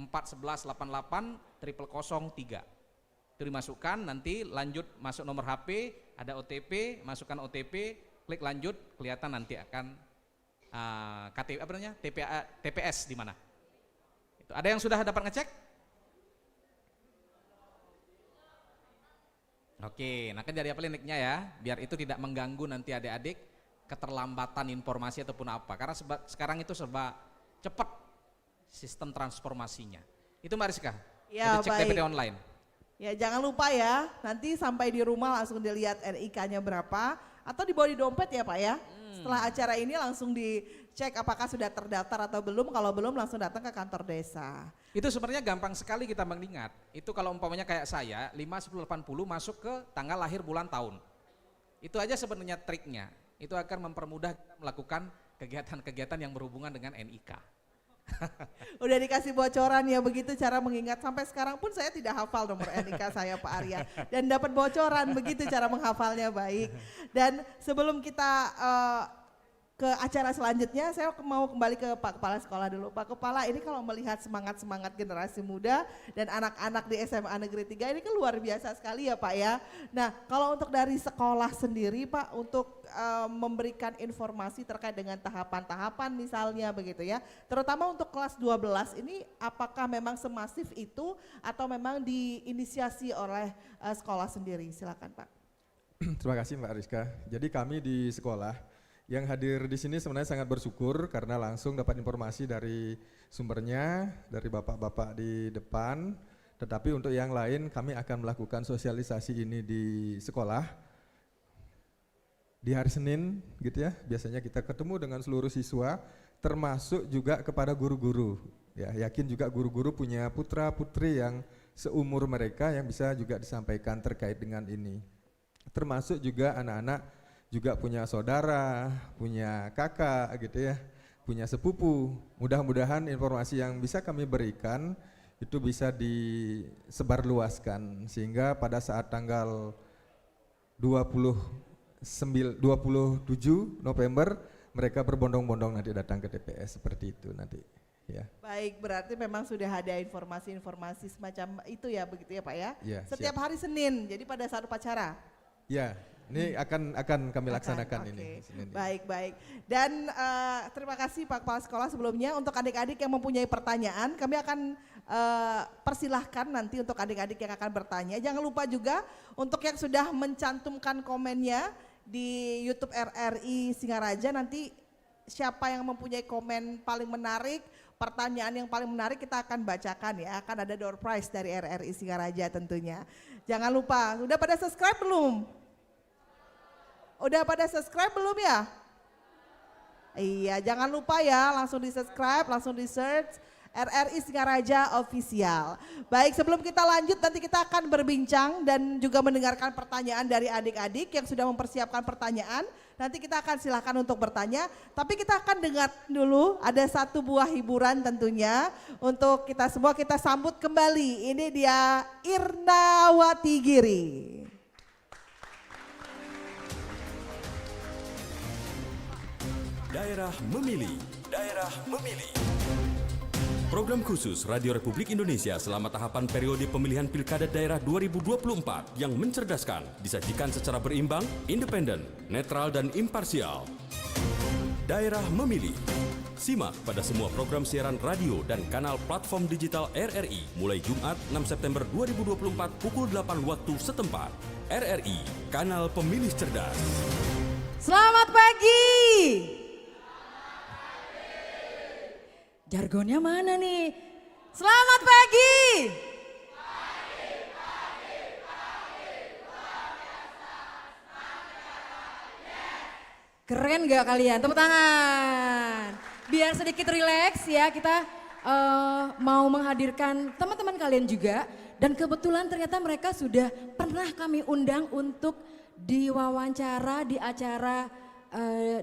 41188 0003. Itu dimasukkan, nanti lanjut masuk nomor HP, ada OTP, masukkan OTP, klik lanjut, kelihatan nanti akan KTP apa namanya? TPS di mana. Itu. Ada yang sudah dapat ngecek? Oke, nah kan jadi apa linknya ya, biar itu tidak mengganggu nanti adik-adik keterlambatan informasi ataupun apa. Karena sekarang itu serba cepat sistem transformasinya. Itu Mbak Rizka. Ya, cek baik. DPT online. Ya jangan lupa ya, nanti sampai di rumah langsung dilihat NIK-nya berapa, atau dibawa di dompet ya Pak ya. Setelah acara ini langsung dicek apakah sudah terdaftar atau belum, kalau belum langsung datang ke kantor desa. Itu sebenarnya gampang sekali kita mengingat. Itu kalau umpamanya kayak saya, 51080 masuk ke tanggal lahir bulan tahun. Itu aja sebenarnya triknya. Itu akan mempermudah kita melakukan kegiatan-kegiatan yang berhubungan dengan NIK. Udah dikasih bocoran ya, begitu cara mengingat. Sampai sekarang pun saya tidak hafal nomor NIK saya Pak Arya. Dan dapat bocoran, begitu cara menghafalnya baik. Dan sebelum kita ke acara selanjutnya, saya mau kembali ke Pak Kepala Sekolah dulu. Pak Kepala, ini kalau melihat semangat-semangat generasi muda dan anak-anak di SMA Negeri 3 ini kan luar biasa sekali ya Pak ya. Nah kalau untuk dari sekolah sendiri Pak, untuk memberikan informasi terkait dengan tahapan-tahapan misalnya begitu ya. Terutama untuk kelas 12 ini apakah memang semasif itu atau memang diinisiasi oleh sekolah sendiri? Silakan Pak. Terima kasih Mbak Rizka. Jadi kami di sekolah yang hadir di sini sebenarnya sangat bersyukur karena langsung dapat informasi dari sumbernya, dari bapak-bapak di depan. Tetapi untuk yang lain kami akan melakukan sosialisasi ini di sekolah di hari Senin gitu ya. Biasanya kita ketemu dengan seluruh siswa, termasuk juga kepada guru-guru. Ya, yakin juga guru-guru punya putra-putri yang seumur mereka yang bisa juga disampaikan terkait dengan ini. Termasuk juga anak-anak juga punya saudara, punya kakak gitu ya, punya sepupu. Mudah-mudahan informasi yang bisa kami berikan itu bisa disebarluaskan sehingga pada saat tanggal 27 November mereka berbondong-bondong nanti datang ke TPS seperti itu nanti. Ya. Baik, berarti memang sudah ada informasi-informasi semacam itu ya begitu ya Pak ya? Ya, setiap siap. hari Senin, jadi pada saat upacara? Ya, ini akan kami laksanakan Oke. ini. Senin ini. Baik, baik. Dan terima kasih Pak Kepala Sekolah sebelumnya. Untuk adik-adik yang mempunyai pertanyaan, kami akan persilahkan nanti untuk adik-adik yang akan bertanya. Jangan lupa juga untuk yang sudah mencantumkan komennya di YouTube RRI Singaraja, nanti siapa yang mempunyai komen paling menarik, pertanyaan yang paling menarik kita akan bacakan ya. Akan ada door prize dari RRI Singaraja tentunya. Jangan lupa, udah pada subscribe belum? Udah pada subscribe belum ya? Iya, jangan lupa ya, langsung di subscribe, langsung di search RRI Singaraja Official. Baik, sebelum kita lanjut nanti kita akan berbincang dan juga mendengarkan pertanyaan dari adik-adik yang sudah mempersiapkan pertanyaan. Nanti kita akan silakan untuk bertanya, tapi kita akan dengar dulu ada satu buah hiburan tentunya untuk kita semua. Kita sambut kembali, ini dia Irnawati Giri. Daerah Memilih, Daerah Memilih. Program khusus Radio Republik Indonesia selama tahapan periode pemilihan Pilkada Daerah 2024 yang mencerdaskan, disajikan secara berimbang, independen, netral dan imparsial. Daerah Memilih. Simak pada semua program siaran radio dan kanal platform digital RRI mulai Jumat 6 September 2024 pukul 8 waktu setempat. RRI, Kanal Pemilih Cerdas. Selamat pagi. Jargonnya mana nih? Selamat pagi. Keren gak kalian? Tepuk tangan. Biar sedikit rileks ya, kita mau menghadirkan teman-teman kalian juga. Dan kebetulan ternyata mereka sudah pernah kami undang untuk diwawancara di acara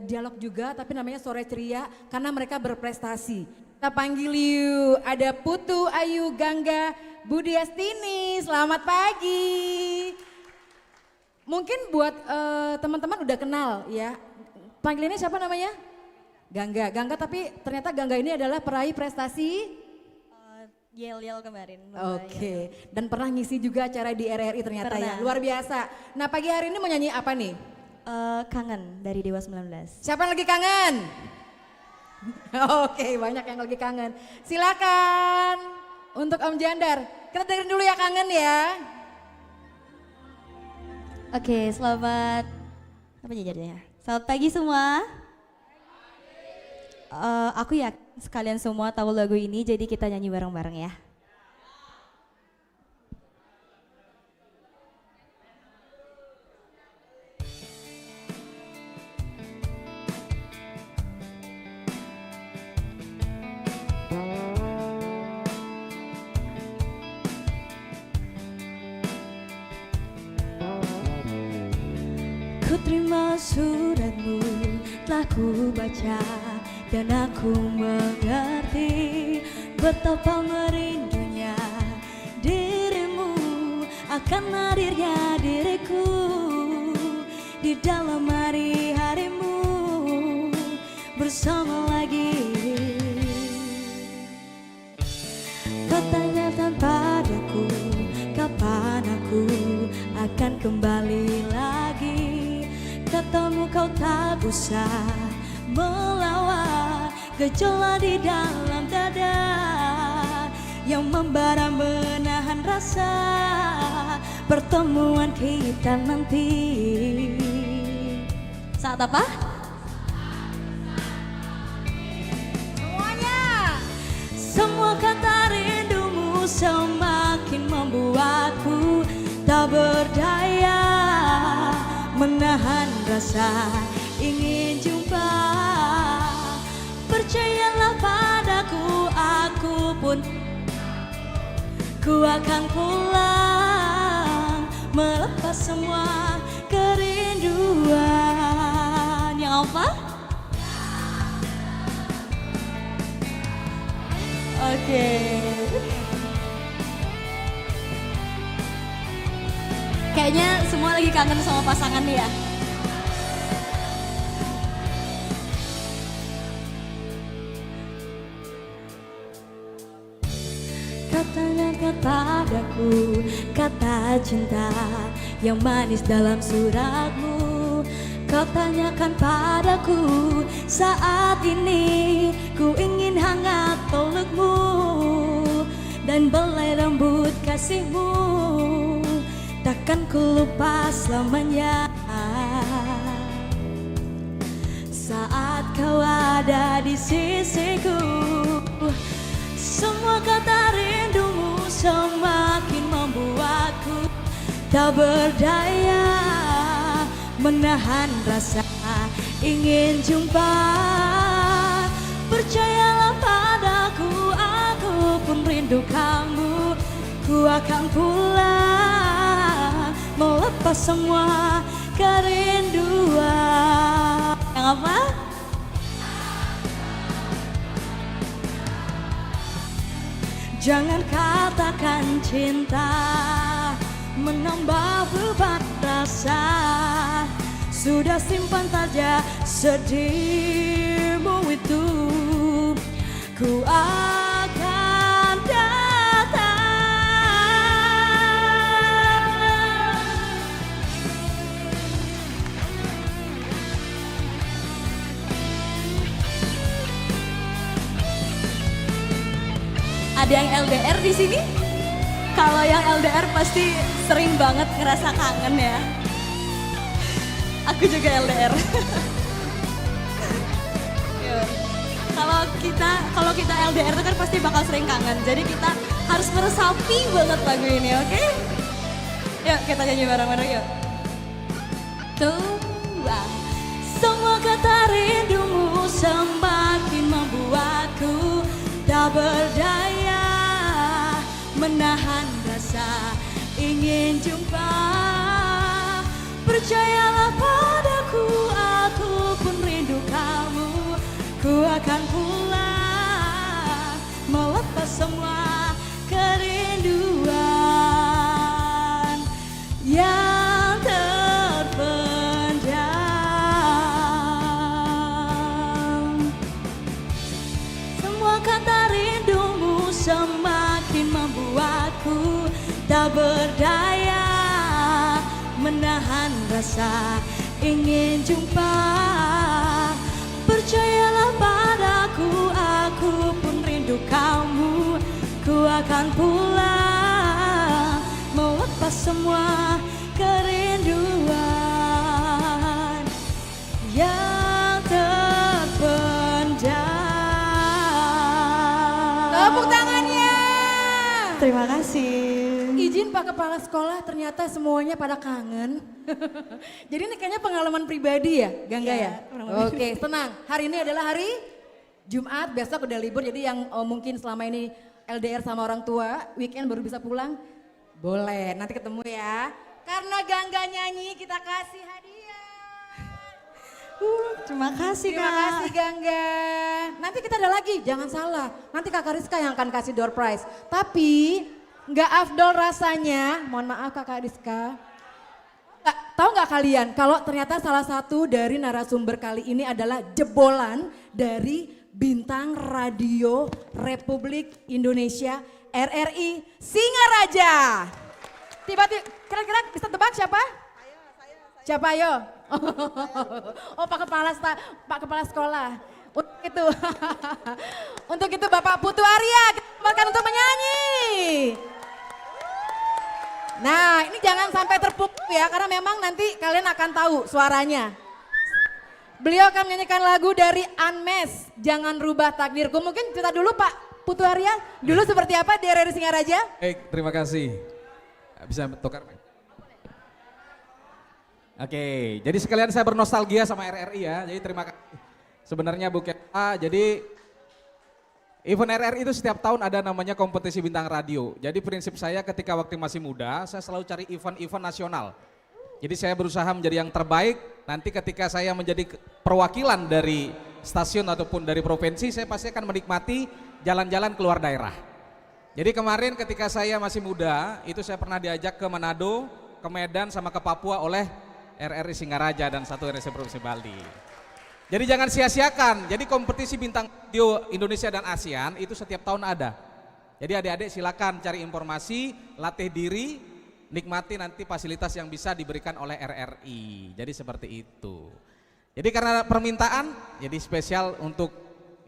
dialog juga, tapi namanya Sore Ceria karena mereka berprestasi. Kita panggil yuk, ada Putu Ayu Gangga Budiastini, selamat pagi. Mungkin buat teman-teman udah kenal ya, panggilannya siapa namanya? Gangga, Gangga tapi ternyata Gangga ini adalah peraih prestasi Yel-yel kemarin. Oke, dan pernah ngisi juga acara di RRI ternyata ya, Pernah. luar biasa. Nah pagi hari ini mau nyanyi apa nih? Kangen dari Dewa 19. Siapa yang lagi kangen? Oke, banyak yang lagi kangen. Silakan untuk Om Jandar. Kita dengerin dulu ya Kangen ya. Oke, selamat apa jadinya? Selamat pagi semua. Aku yakin sekalian semua tahu lagu ini, jadi kita nyanyi bareng-bareng ya. Ku terima suratmu, telah ku baca dan aku mengerti betapa merindunya dirimu akan hadirnya diriku di dalam hari-harimu bersama lagi. Kau tanyakan padaku kapan aku akan kembali lagi. Katamu kau tak usah melawan gejolak di dalam dada yang membara menahan rasa pertemuan kita nanti. Saat apa? Semuanya. Semua kata rindumu semakin membuatku tak berdaya menahan rasa ingin jumpa. Percayalah padaku, aku pun ku akan pulang melepas semua kerinduan. Yang apa? Oke. Kayaknya semua lagi kangen sama pasangan nih ya. Katanya kepadaku kata cinta yang manis dalam suratmu. Kau tanyakan padaku saat ini ku ingin hangat pelukmu dan belai rambut kasihmu takkan ku lupa selamanya. Saat kau ada di sisiku. Semua kata rindumu semakin membuatku tak berdaya menahan rasa ingin jumpa. Percayalah padaku, aku pun rindu kamu. Ku akan pulang melepas semua kerinduan. Yang apa? Jangan katakan cinta menambah beban rasa. Sudah simpan saja sedihmu itu. Ku akan datang. Ada yang LDR di sini? Kalau yang LDR pasti sering banget ngerasa kangen ya. Aku juga LDR. Kalau kita LDR itu kan pasti bakal sering kangen. Jadi kita harus meresapi banget lagu ini, oke? Yuk kita nyanyi bareng-bareng yuk. Tua, semua kata rindumu semakin membuatku tak berdaya menahan rasa ingin jumpa. Percayalah padaku, aku pun rindu kamu. Ku akan pulang melepas semua kerinduan yang terpendam. Semua kata rindumu semakin membuatku tak berdaya menahan rasa ingin jumpa. Percayalah padaku, aku pun rindu kamu. Ku akan pulang melepas semua kerinduan yang terpendam. Tepuk tangannya. Terima kasih. Izin Pak Kepala Sekolah, ternyata semuanya pada kangen. Jadi ini kayaknya pengalaman pribadi ya, Gangga ya? Oke, tenang. Hari ini adalah hari Jumat, besok udah libur. Jadi yang mungkin selama ini LDR sama orang tua, weekend baru bisa pulang, boleh. Nanti ketemu ya. Karena Gangga nyanyi, kita kasih hadiah. Terima kasih Terima kasih Gangga. Nanti kita ada lagi, jangan salah. Nanti Kakak Rizka yang akan kasih door prize. Tapi nggak afdol rasanya, mohon maaf Kakak Rizka. Tahu nggak kalian kalau ternyata salah satu dari narasumber kali ini adalah jebolan dari bintang radio Republik Indonesia RRI Singaraja. Tiba-tiba kira-kira bisa tebak siapa? Siapa ayo? Oh Pak Kepala Sekolah. Untuk itu Bapak Putu Arya kita tempatkan untuk menyanyi. Nah ini jangan sampai terpukul ya karena memang nanti kalian akan tahu suaranya. Beliau akan menyanyikan lagu dari Unmesh, Jangan Rubah Takdirku. Mungkin cerita dulu Pak Putu Arya, dulu seperti apa di RRI Singaraja? Terima kasih. Bisa tukar? Oke, jadi sekalian saya bernostalgia sama RRI ya. Jadi terima kasih. Sebenarnya Bu Keta, jadi event RRI itu setiap tahun ada namanya kompetisi bintang radio. Jadi prinsip saya ketika waktu masih muda, saya selalu cari event-event nasional. Jadi saya berusaha menjadi yang terbaik, nanti ketika saya menjadi perwakilan dari stasiun ataupun dari provinsi, saya pasti akan menikmati jalan-jalan keluar daerah. Jadi kemarin ketika saya masih muda, itu saya pernah diajak ke Manado, ke Medan sama ke Papua oleh RRI Singaraja dan satu RRI Provinsi Bali. Jadi jangan sia-siakan, jadi kompetisi bintang radio Indonesia dan ASEAN itu setiap tahun ada. Jadi adik-adik silakan cari informasi, latih diri, nikmati nanti fasilitas yang bisa diberikan oleh RRI. Jadi seperti itu. Jadi karena permintaan, jadi spesial untuk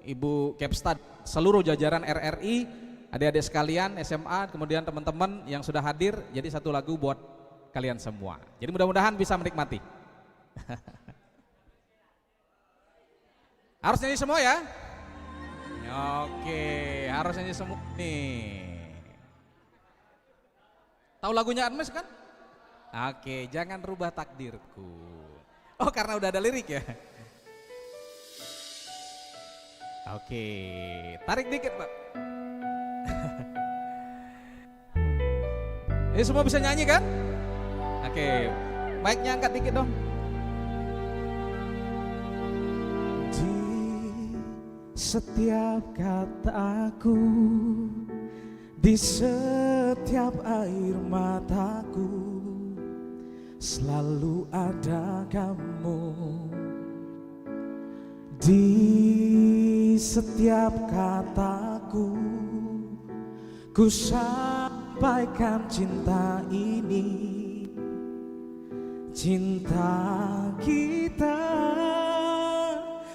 Ibu Kepstad, seluruh jajaran RRI, adik-adik sekalian SMA, kemudian teman-teman yang sudah hadir, jadi satu lagu buat kalian semua. Jadi mudah-mudahan bisa menikmati. Harus nyanyi semua ya? Oke, harus nyanyi semua nih. Tahu lagunya Unmesh kan? Oke, jangan rubah takdirku. Oh, karena udah ada lirik ya? Oke, tarik dikit Pak. Ini semua bisa nyanyi kan? Oke, mic-nya angkat dikit dong. Di setiap kataku, di setiap air mataku, selalu ada kamu. Di setiap kataku, ku sampaikan cinta ini, cinta kita.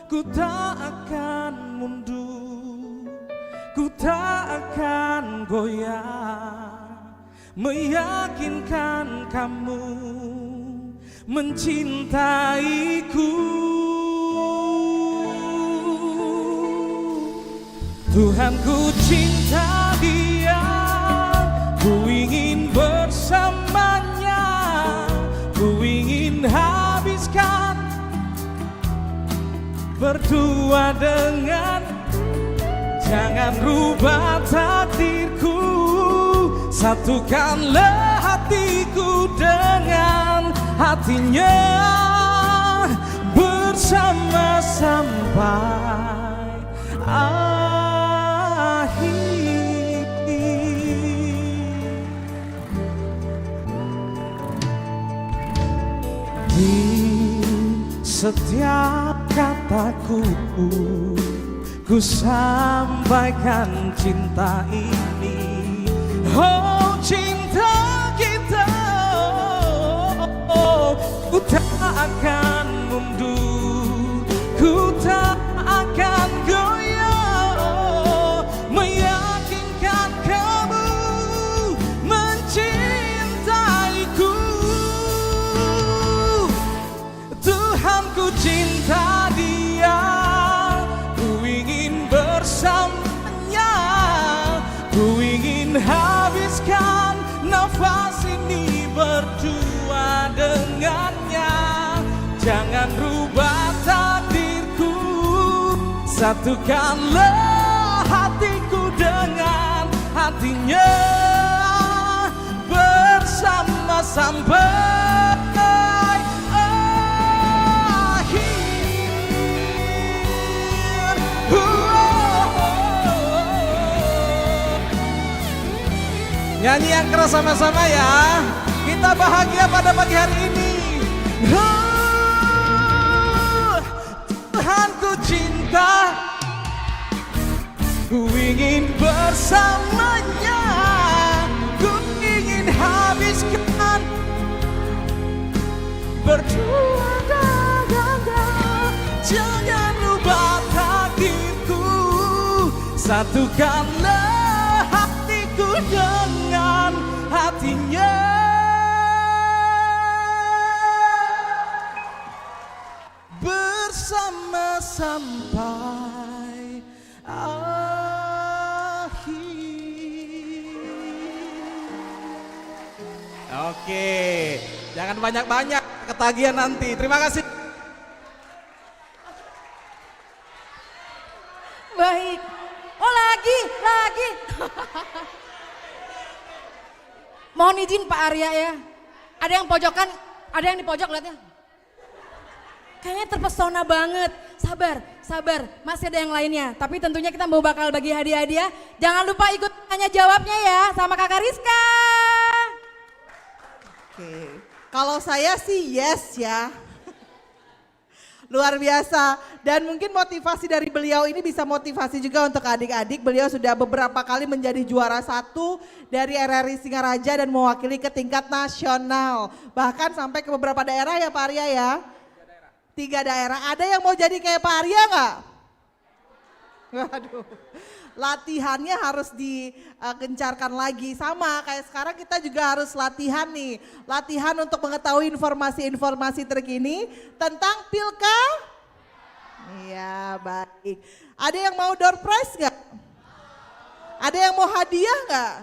Ku tak akan mundur, ku tak akan goyah, meyakinkan kamu mencintaiku. Tuhan, ku cinta dia, ku ingin bersamanya, ku ingin habiskan berdua dengan. Jangan rubah takdirku, satukanlah hatiku dengan hatinya, bersama sampai akhir. Di setiap kataku, ku sampaikan cinta ini. Oh, cinta kita, oh, ku tak akan mundur, ku tak akan goyah, oh, meyakinkan kamu mencintaiku. Tuhan, ku cinta dia, ku ingin bersamanya, ku ingin habiskan nafas ini berdua dengannya. Jangan rubah takdirku, satukanlah hatiku dengan hatinya, bersama sampai akhir. Nyanyi yang keras sama-sama ya. Kita bahagia pada pagi hari ini. Tuhan, ku cinta, ku ingin bersamanya, ku ingin habiskan berdua dengannya. Jangan rubah takdirku, satukanlah hatiku dengan hatinya, bersama sampai akhir. Oke, jangan banyak-banyak ketagihan nanti. Terima kasih. Baik. Oh lagi. Mohon izin Pak Arya ya. Ada yang pojokan, ada yang di pojok lihatnya. Kayaknya terpesona banget. Sabar. Masih ada yang lainnya. Tapi tentunya kita mau bakal bagi hadiah-hadiah. Jangan lupa ikut tanya jawabnya ya sama Kakak Rizka. Oke, kalau saya sih yes ya. Luar biasa. Dan mungkin motivasi dari beliau ini bisa motivasi juga untuk adik-adik. Beliau sudah beberapa kali menjadi juara 1 dari RRI Singaraja dan mewakili ke tingkat nasional. Bahkan sampai ke beberapa daerah ya Pak Arya ya. 3 daerah. Ada yang mau jadi kayak Pak Arya nggak? Waduh. Latihannya harus digencarkan lagi. Sama kayak sekarang kita juga harus latihan nih. Latihan untuk mengetahui informasi-informasi terkini tentang Iya, baik. Ada yang mau door prize nggak? Ada yang mau hadiah nggak?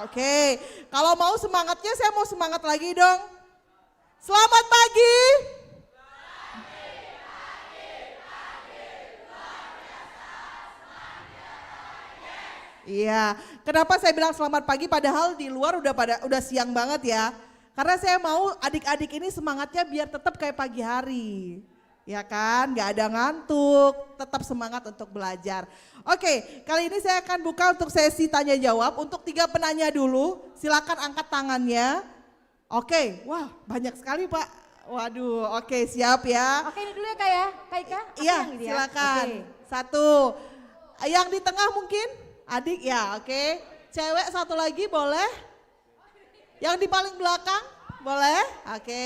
Oke, kalau mau semangatnya saya mau semangat lagi dong. Selamat pagi. Iya, kenapa saya bilang selamat pagi padahal di luar udah siang banget ya. Karena saya mau adik-adik ini semangatnya biar tetap kayak pagi hari. Ya kan, gak ada ngantuk, tetap semangat untuk belajar. Oke, kali ini saya akan buka untuk sesi tanya jawab. Untuk 3 penanya dulu, silakan angkat tangannya. Oke, wah banyak sekali Pak. Waduh, oke siap ya. Oke, ini dulu ya Kak ya, Kak Ika. Aku Iya, yang ini ya. silakan. Oke. 1, yang di tengah mungkin, adik ya, oke. Cewek 1 lagi boleh? Yang di paling belakang, boleh? Oke.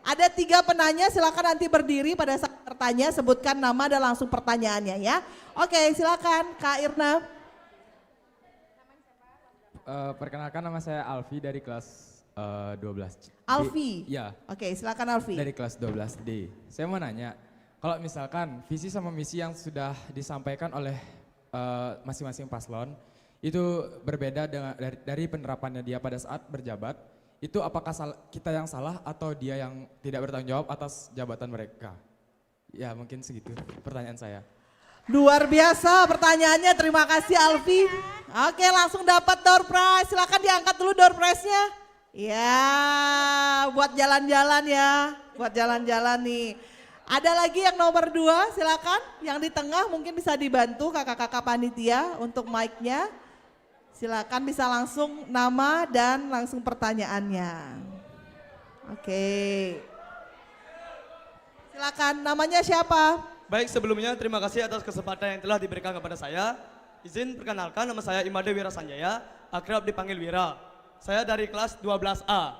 Ada 3 penanya, silakan nanti berdiri pada saat bertanya, sebutkan nama dan langsung pertanyaannya ya. Oke, silakan Kak Irna. Perkenalkan, nama saya Alfi dari kelas 12. Alfi? Iya. Oke, silakan Alfi. Dari kelas 12D. Saya mau nanya, kalau misalkan visi sama misi yang sudah disampaikan oleh masing-masing paslon, itu berbeda dari penerapannya dia pada saat berjabat, itu apakah kita yang salah atau dia yang tidak bertanggung jawab atas jabatan mereka? Ya mungkin segitu pertanyaan saya. Luar biasa pertanyaannya, terima kasih Alfi. Oke, langsung dapat door prize, silakan diangkat dulu door prize-nya. Ya, buat jalan-jalan ya, buat jalan-jalan nih. Ada lagi yang nomor 2, silakan. Yang di tengah mungkin bisa dibantu kakak-kakak panitia untuk mic-nya. Silakan bisa langsung nama dan langsung pertanyaannya. Oke. Silakan, namanya siapa? Baik, sebelumnya terima kasih atas kesempatan yang telah diberikan kepada saya. Izin perkenalkan, nama saya Imade Wira Sanjaya, akrab dipanggil Wira. Saya dari kelas 12A.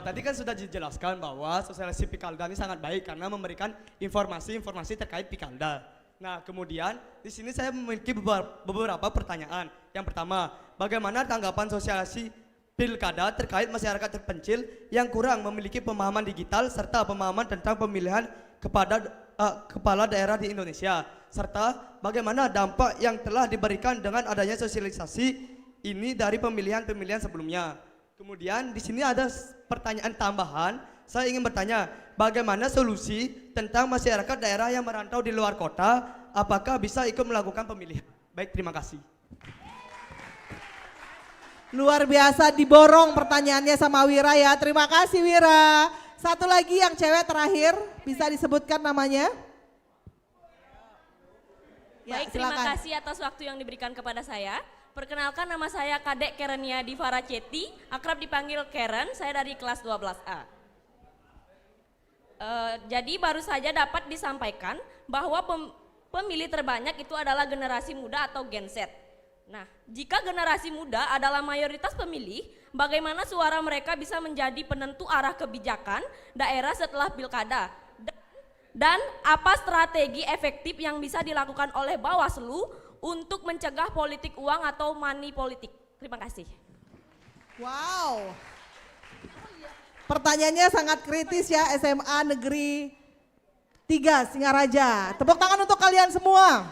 Tadi kan sudah dijelaskan bahwa sosialisasi Pikalda ini sangat baik karena memberikan informasi-informasi terkait Pikalda. Nah, kemudian di sini saya memiliki beberapa pertanyaan. Yang pertama, bagaimana tanggapan sosialisasi Pilkada terkait masyarakat terpencil yang kurang memiliki pemahaman digital serta pemahaman tentang pemilihan kepada kepala daerah di Indonesia, serta bagaimana dampak yang telah diberikan dengan adanya sosialisasi ini dari pemilihan-pemilihan sebelumnya. Kemudian di sini ada pertanyaan tambahan. Saya ingin bertanya, bagaimana solusi tentang masyarakat daerah yang merantau di luar kota, apakah bisa ikut melakukan pemilihan? Baik, terima kasih. Luar biasa diborong pertanyaannya sama Wira ya. Terima kasih Wira. 1 lagi yang cewek terakhir, bisa disebutkan namanya? Ya, Baik, terima silakan. kasih atas waktu yang diberikan kepada saya. Perkenalkan, nama saya Kadek Kerenia Divara Ceti, akrab dipanggil Karen, saya dari kelas 12A. Jadi baru saja dapat disampaikan bahwa pemilih terbanyak itu adalah generasi muda atau Gen Z. Nah, jika generasi muda adalah mayoritas pemilih, bagaimana suara mereka bisa menjadi penentu arah kebijakan daerah setelah pilkada? Dan apa strategi efektif yang bisa dilakukan oleh Bawaslu untuk mencegah politik uang atau money politik? Terima kasih. Wow. Pertanyaannya sangat kritis ya, SMA Negeri 3 Singaraja. Tepuk tangan untuk kalian semua.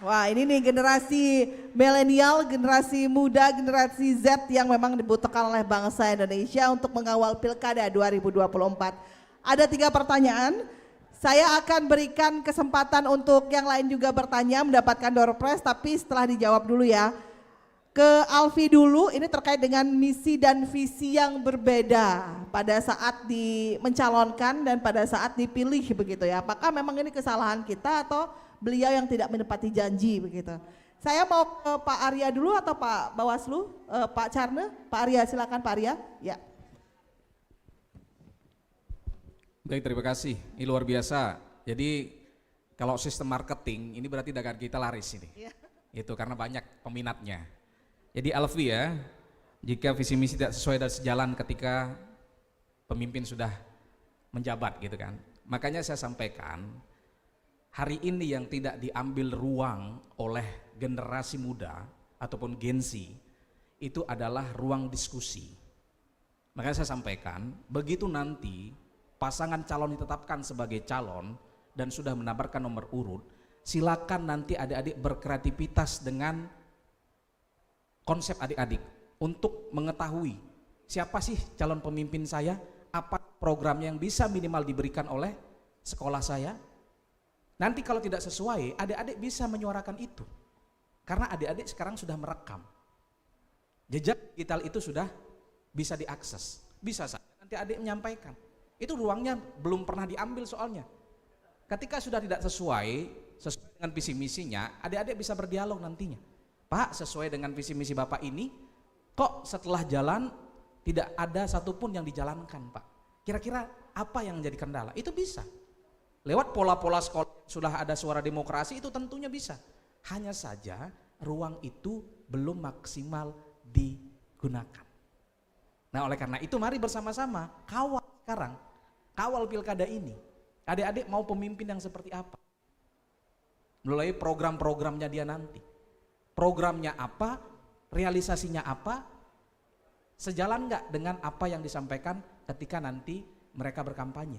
Wah, ini nih generasi milenial, generasi muda, generasi Z yang memang dibutuhkan oleh bangsa Indonesia untuk mengawal Pilkada 2024. Ada 3 pertanyaan. Saya akan berikan kesempatan untuk yang lain juga bertanya, mendapatkan door prize, tapi setelah dijawab dulu ya. Ke Alfi dulu, ini terkait dengan misi dan visi yang berbeda pada saat mencalonkan dan pada saat dipilih begitu ya. Apakah memang ini kesalahan kita atau beliau yang tidak menepati janji begitu. Saya mau ke Pak Arya dulu atau Pak Bawaslu, Pak Carne, Pak Arya silakan Pak Arya. Ya. Baik, terima kasih. Ini luar biasa. Jadi kalau sistem marketing ini berarti dagangan kita laris ini. Iya. Itu karena banyak peminatnya. Jadi Alfi ya, jika visi misi tidak sesuai dan sejalan ketika pemimpin sudah menjabat gitu kan. Makanya saya sampaikan hari ini yang tidak diambil ruang oleh generasi muda ataupun Gen Z itu adalah ruang diskusi. Makanya saya sampaikan begitu nanti pasangan calon ditetapkan sebagai calon dan sudah mendapatkan nomor urut, silakan nanti adik-adik berkreativitas dengan konsep adik-adik untuk mengetahui siapa sih calon pemimpin saya, apa programnya yang bisa minimal diberikan oleh sekolah saya. Nanti kalau tidak sesuai, adik-adik bisa menyuarakan itu. Karena adik-adik sekarang sudah merekam. Jejak digital itu sudah bisa diakses. Bisa saja nanti adik menyampaikan. Itu ruangnya belum pernah diambil soalnya. Ketika sudah tidak sesuai dengan visi misinya, adik-adik bisa berdialog nantinya. Pak, sesuai dengan visi misi Bapak ini, kok setelah jalan tidak ada satupun yang dijalankan, Pak. Kira-kira apa yang menjadi kendala? Itu bisa. Lewat pola-pola sekolah sudah ada suara demokrasi, itu tentunya bisa. Hanya saja ruang itu belum maksimal digunakan. Nah, oleh karena itu mari bersama-sama kawal sekarang, kawal pilkada ini. Adik-adik mau pemimpin yang seperti apa? Mulai program-programnya dia nanti. Programnya apa, realisasinya apa, sejalan nggak dengan apa yang disampaikan ketika nanti mereka berkampanye.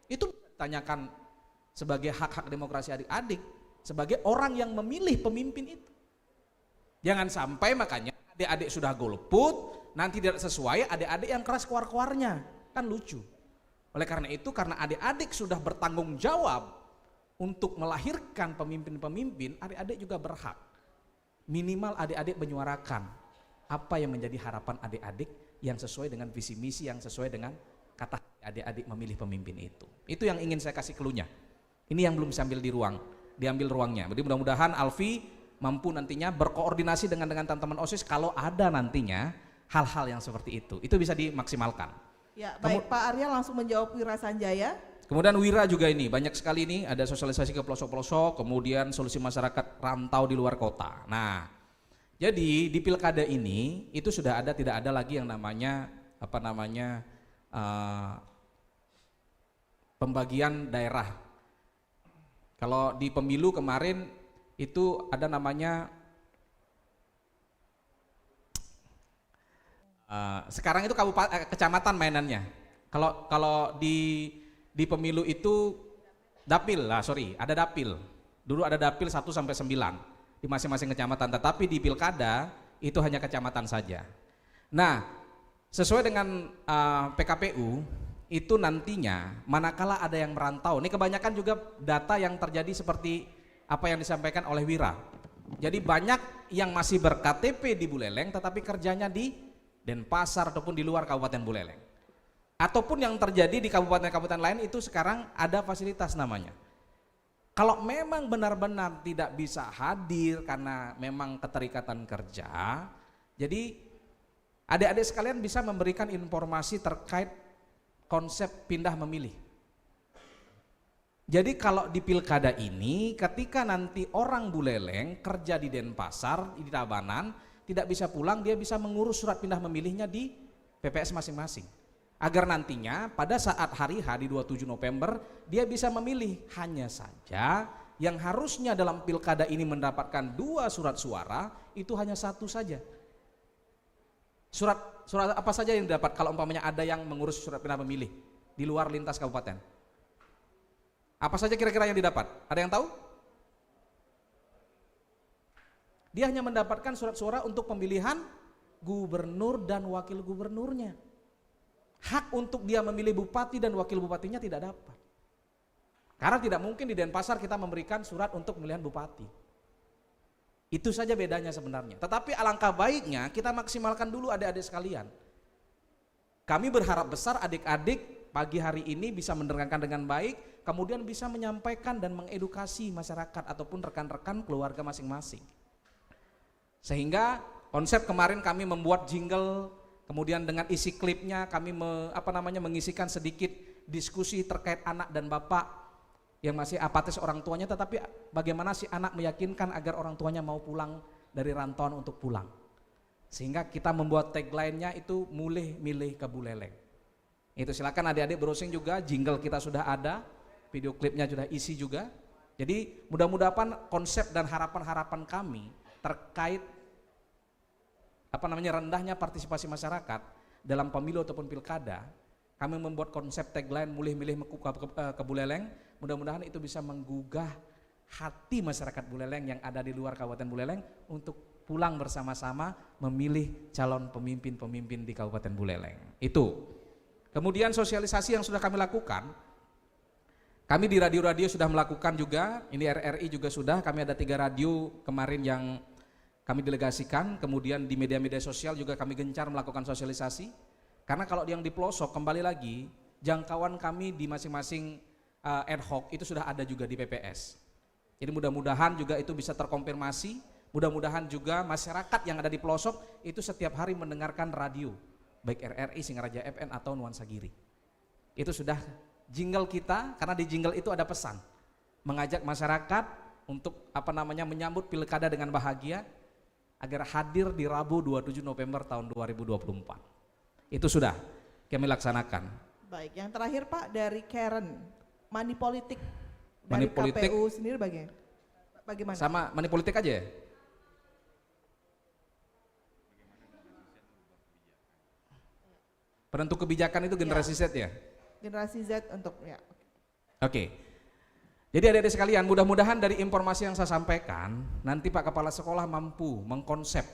Itu tanyakan sebagai hak-hak demokrasi adik-adik, sebagai orang yang memilih pemimpin itu. Jangan sampai makanya adik-adik sudah golput, nanti tidak sesuai, adik-adik yang keras keluar-keluarnya, kan lucu. Oleh karena itu, karena adik-adik sudah bertanggung jawab untuk melahirkan pemimpin-pemimpin, adik-adik juga berhak. Minimal adik-adik menyuarakan apa yang menjadi harapan adik-adik yang sesuai dengan visi misi, yang sesuai dengan kata adik-adik memilih pemimpin itu. Itu yang ingin saya kasih clue-nya. Ini yang belum diambil diambil ruangnya. Jadi mudah-mudahan Alfi mampu nantinya berkoordinasi dengan teman-teman OSIS kalau ada nantinya hal-hal yang seperti itu. Itu bisa dimaksimalkan. Ya, baik Pak Arya langsung menjawab Wira Sanjaya. Kemudian Wira juga ini, banyak sekali ini ada sosialisasi ke pelosok-pelosok, kemudian solusi masyarakat rantau di luar kota. Nah, jadi di pilkada ini itu sudah ada, tidak ada lagi yang namanya pembagian daerah. Kalau di pemilu kemarin itu ada namanya sekarang itu kecamatan mainannya. Kalau di pemilu itu dapil lah, ada dapil. Dulu ada dapil 1 sampai 9 di masing-masing kecamatan, tetapi di pilkada itu hanya kecamatan saja. Nah, sesuai dengan PKPU itu nantinya manakala ada yang merantau, ini kebanyakan juga data yang terjadi seperti apa yang disampaikan oleh Wira. Jadi banyak yang masih berKTP di Buleleng tetapi kerjanya di Denpasar ataupun di luar Kabupaten Buleleng. Ataupun yang terjadi di kabupaten-kabupaten lain itu sekarang ada fasilitas namanya. Kalau memang benar-benar tidak bisa hadir karena memang keterikatan kerja, jadi adik-adik sekalian bisa memberikan informasi terkait konsep pindah memilih. Jadi kalau di pilkada ini ketika nanti orang Buleleng kerja di Denpasar, di Tabanan, tidak bisa pulang, dia bisa mengurus surat pindah memilihnya di PPS masing-masing. Agar nantinya pada saat hari H di 27 November dia bisa memilih. Hanya saja yang harusnya dalam pilkada ini mendapatkan 2 surat suara itu hanya 1 saja. Surat apa saja yang didapat kalau umpamanya ada yang mengurus surat pindah memilih di luar lintas kabupaten? Apa saja kira-kira yang didapat? Ada yang tahu? Dia hanya mendapatkan surat suara untuk pemilihan gubernur dan wakil gubernurnya. Hak untuk dia memilih bupati dan wakil bupatinya tidak dapat. Karena tidak mungkin di Denpasar kita memberikan surat untuk pemilihan bupati. Itu saja bedanya sebenarnya. Tetapi alangkah baiknya kita maksimalkan dulu adik-adik sekalian. Kami berharap besar adik-adik pagi hari ini bisa menerangkan dengan baik, kemudian bisa menyampaikan dan mengedukasi masyarakat ataupun rekan-rekan keluarga masing-masing. Sehingga konsep kemarin kami membuat jingle, kemudian dengan isi klipnya kami mengisikan sedikit diskusi terkait anak dan bapak yang masih apatis orang tuanya, tetapi bagaimana si anak meyakinkan agar orang tuanya mau pulang dari rantauan untuk pulang. Sehingga kita membuat tagline-nya itu mulih milih ke Buleleng. Itu silakan adik-adik browsing juga, jingle kita sudah ada, video klipnya sudah isi juga. Jadi mudah-mudahan konsep dan harapan-harapan kami terkait rendahnya partisipasi masyarakat dalam pemilu ataupun pilkada, kami membuat konsep tagline mulih milih ke Buleleng. mudah-mudahan itu bisa menggugah hati masyarakat Buleleng yang ada di luar Kabupaten Buleleng untuk pulang bersama-sama memilih calon pemimpin-pemimpin di Kabupaten Buleleng. Itu. Kemudian sosialisasi yang sudah kami lakukan, kami di radio-radio sudah melakukan juga, ini RRI juga sudah, kami ada 3 radio kemarin yang kami delegasikan, kemudian di media-media sosial juga kami gencar melakukan sosialisasi, karena kalau yang di pelosok kembali lagi, jangkauan kami di masing-masing ad hoc itu sudah ada juga di PPS. Jadi mudah-mudahan juga itu bisa terkonfirmasi, mudah-mudahan juga masyarakat yang ada di pelosok itu setiap hari mendengarkan radio, baik RRI, Singaraja FM atau Nuansa Giri. Itu sudah jingle kita, karena di jingle itu ada pesan, mengajak masyarakat untuk menyambut pilkada dengan bahagia, agar hadir di Rabu 27 November tahun 2024. Itu sudah kami laksanakan. Baik, yang terakhir Pak dari Karen, money politik Money dari politik. KPU sendiri bagaimana? Sama money politik aja ya? Penentu kebijakan itu generasi Z ya? Generasi Z untuk ya. Oke. Jadi adik-adik sekalian, mudah-mudahan dari informasi yang saya sampaikan, nanti Pak Kepala Sekolah mampu mengkonsep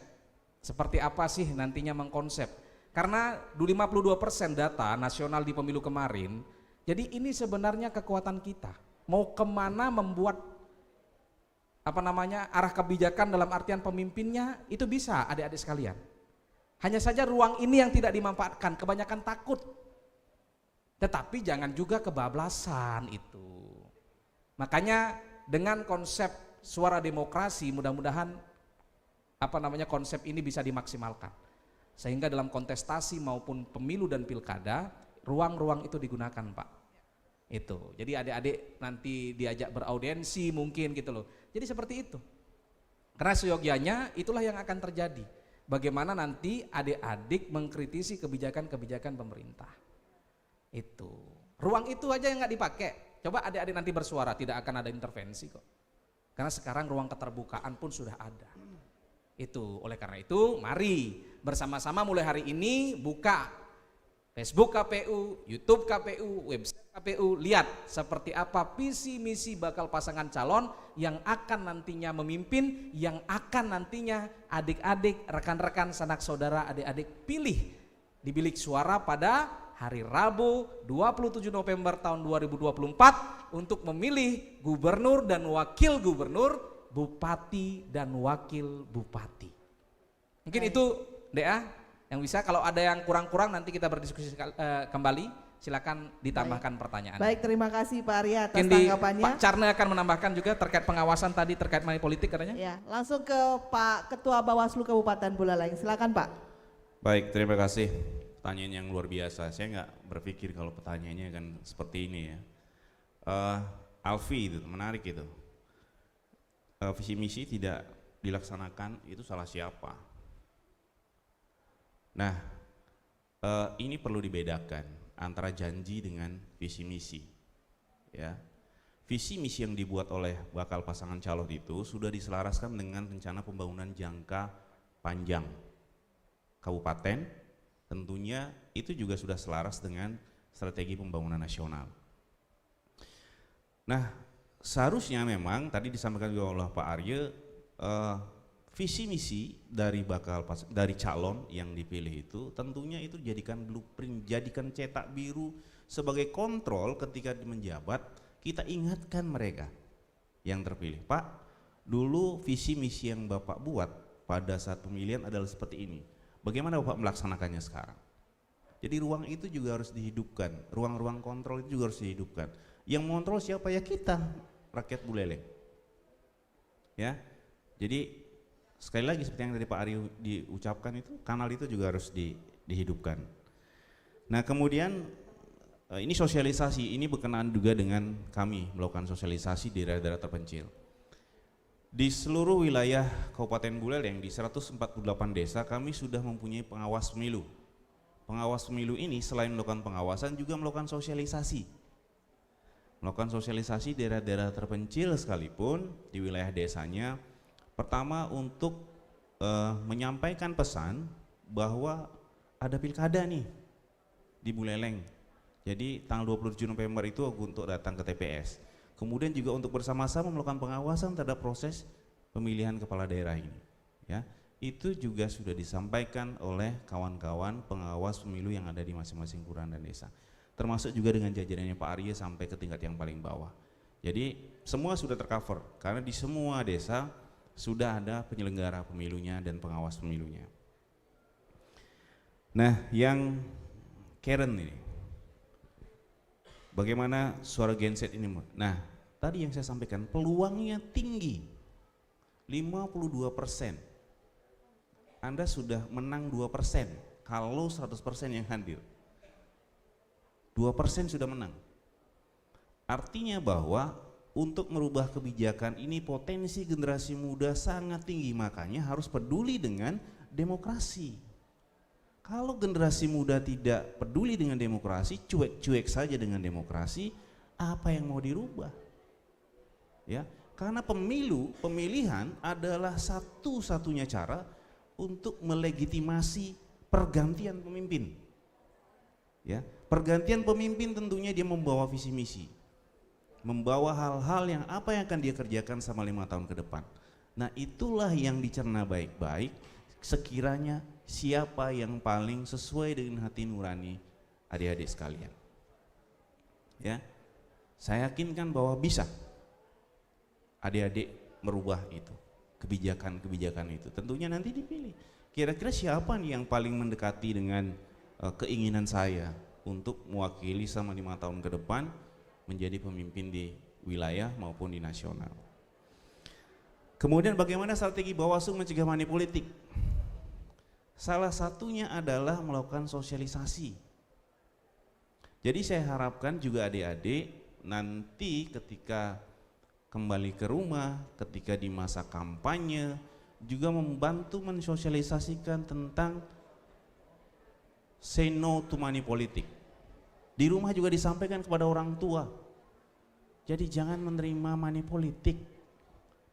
seperti apa sih nantinya mengkonsep. Karena 52% data nasional di pemilu kemarin, jadi ini sebenarnya kekuatan kita. Mau kemana membuat arah kebijakan dalam artian pemimpinnya itu bisa adik-adik sekalian. Hanya saja ruang ini yang tidak dimanfaatkan, kebanyakan takut. Tetapi jangan juga kebablasan itu. Makanya dengan konsep suara demokrasi mudah-mudahan konsep ini bisa dimaksimalkan. Sehingga dalam kontestasi maupun pemilu dan pilkada, ruang-ruang itu digunakan Pak. Itu. Jadi adik-adik nanti diajak beraudiensi mungkin gitu loh. Jadi seperti itu. Karena seyogianya itulah yang akan terjadi. Bagaimana nanti adik-adik mengkritisi kebijakan-kebijakan pemerintah. Itu. Ruang itu aja yang nggak dipakai. Coba adik-adik nanti bersuara, tidak akan ada intervensi kok. Karena sekarang ruang keterbukaan pun sudah ada. Itu. Oleh karena itu, mari bersama-sama mulai hari ini buka Facebook KPU, YouTube KPU, website KPU, lihat seperti apa visi misi bakal pasangan calon yang akan nantinya memimpin, yang akan nantinya adik-adik, rekan-rekan, sanak saudara, adik-adik pilih di bilik suara pada hari Rabu 27 November tahun 2024 untuk memilih gubernur dan wakil gubernur, bupati dan wakil bupati. Mungkin itu DA yang bisa. Kalau ada yang kurang-kurang nanti kita berdiskusi kembali, silakan ditambahkan pertanyaan. Baik, terima kasih Pak Arya atas Mungkin tanggapannya. Pak Carne akan menambahkan juga terkait pengawasan tadi terkait money politik katanya. Ya, langsung ke Pak Ketua Bawaslu Kabupaten Buleleng. Silakan Pak. Baik, terima kasih. Pertanyaan yang luar biasa. Saya nggak berpikir kalau pertanyaannya akan seperti ini ya. Alfi itu menarik itu. Visi misi tidak dilaksanakan itu salah siapa? Nah, ini perlu dibedakan antara janji dengan visi misi. Ya, visi misi yang dibuat oleh bakal pasangan calon itu sudah diselaraskan dengan rencana pembangunan jangka panjang kabupaten. Tentunya itu juga sudah selaras dengan strategi pembangunan nasional. Nah, seharusnya memang tadi disampaikan juga oleh Pak Arya, visi misi dari calon yang dipilih itu tentunya itu jadikan blueprint, jadikan cetak biru sebagai kontrol ketika menjabat. Kita ingatkan mereka yang terpilih, Pak, dulu visi misi yang Bapak buat pada saat pemilihan adalah seperti ini. Bagaimana Bapak melaksanakannya sekarang? Jadi ruang itu juga harus dihidupkan, ruang-ruang kontrol itu juga harus dihidupkan. Yang mengontrol siapa? Ya kita, rakyat Buleleng. Ya, jadi sekali lagi seperti yang tadi Pak Ari diucapkan itu, kanal itu juga harus dihidupkan. Nah kemudian ini sosialisasi, ini berkenaan juga dengan kami melakukan sosialisasi di daerah-daerah terpencil. Di seluruh wilayah Kabupaten Buleleng di 148 desa kami sudah mempunyai pengawas pemilu. Pengawas pemilu ini selain melakukan pengawasan juga melakukan sosialisasi. Melakukan sosialisasi daerah-daerah terpencil sekalipun di wilayah desanya. Pertama untuk menyampaikan pesan bahwa ada pilkada nih di Buleleng. Jadi tanggal 27 November itu untuk datang ke TPS. Kemudian juga untuk bersama-sama melakukan pengawasan terhadap proses pemilihan kepala daerah ini. Ya, itu juga sudah disampaikan oleh kawan-kawan pengawas pemilu yang ada di masing-masing kelurahan dan desa. Termasuk juga dengan jajarannya Pak Arya sampai ke tingkat yang paling bawah. Jadi semua sudah tercover karena di semua desa sudah ada penyelenggara pemilunya dan pengawas pemilunya. Nah, yang Karen ini, bagaimana suara genset ini? Nah, tadi yang saya sampaikan peluangnya tinggi, 52%. Anda sudah menang 2% kalau 100% yang hadir. 2% sudah menang. Artinya bahwa untuk merubah kebijakan ini potensi generasi muda sangat tinggi, makanya harus peduli dengan demokrasi. Kalau generasi muda tidak peduli dengan demokrasi, cuek-cuek saja dengan demokrasi, apa yang mau dirubah? Ya, karena pemilihan adalah satu-satunya cara untuk melegitimasi pergantian pemimpin. Ya, pergantian pemimpin tentunya dia membawa visi misi, membawa hal-hal yang apa yang akan dia kerjakan selama 5 tahun ke depan. Nah, itulah yang dicerna baik-baik sekiranya siapa yang paling sesuai dengan hati nurani adik-adik sekalian. Ya, saya yakinkan bahwa bisa adik-adik merubah itu, kebijakan-kebijakan itu. Tentunya nanti dipilih. Kira-kira siapa nih yang paling mendekati dengan keinginan saya untuk mewakili selama 5 tahun ke depan menjadi pemimpin di wilayah maupun di nasional. Kemudian bagaimana strategi Bawaslu mencegah money politik? Salah satunya adalah melakukan sosialisasi. Jadi saya harapkan juga adik-adik nanti ketika kembali ke rumah, ketika di masa kampanye juga membantu mensosialisasikan tentang say no to money politik. Di rumah juga disampaikan kepada orang tua. Jadi jangan menerima money politik.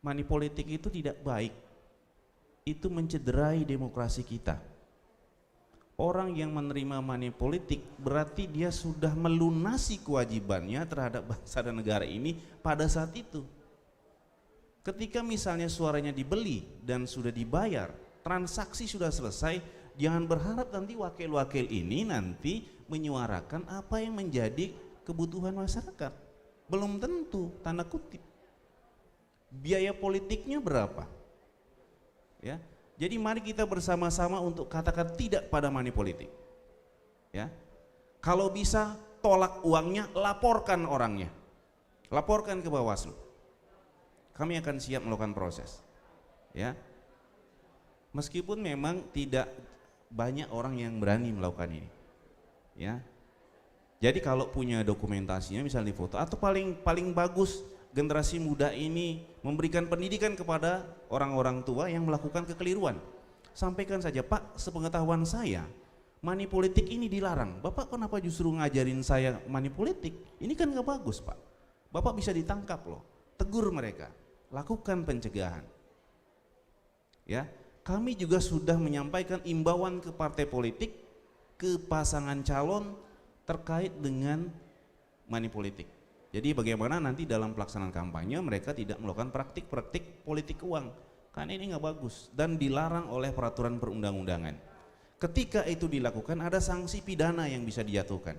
Money politik itu tidak baik. Itu mencederai demokrasi kita. Orang yang menerima money politik berarti dia sudah melunasi kewajibannya terhadap bangsa dan negara ini pada saat itu. Ketika misalnya suaranya dibeli dan sudah dibayar, transaksi sudah selesai, jangan berharap nanti wakil-wakil ini nanti menyuarakan apa yang menjadi kebutuhan masyarakat. Belum tentu, tanda kutip. Biaya politiknya berapa? Ya. Jadi mari kita bersama-sama untuk katakan tidak pada money politik. Ya. Kalau bisa tolak uangnya, laporkan orangnya. Laporkan ke Bawaslu. Kami akan siap melakukan proses. Ya. Meskipun memang tidak banyak orang yang berani melakukan ini. Ya. Jadi kalau punya dokumentasinya misalnya di foto atau paling bagus generasi muda ini memberikan pendidikan kepada orang-orang tua yang melakukan kekeliruan. Sampaikan saja, Pak, sepengetahuan saya money politik ini dilarang. Bapak kenapa justru ngajarin saya money politik? Ini kan gak bagus, Pak. Bapak bisa ditangkap loh. Tegur mereka, lakukan pencegahan. Ya, kami juga sudah menyampaikan imbauan ke partai politik, ke pasangan calon terkait dengan money politik. Jadi bagaimana nanti dalam pelaksanaan kampanye mereka tidak melakukan praktik-praktik politik uang, karena ini nggak bagus dan dilarang oleh peraturan perundang-undangan. Ketika itu dilakukan ada sanksi pidana yang bisa dijatuhkan.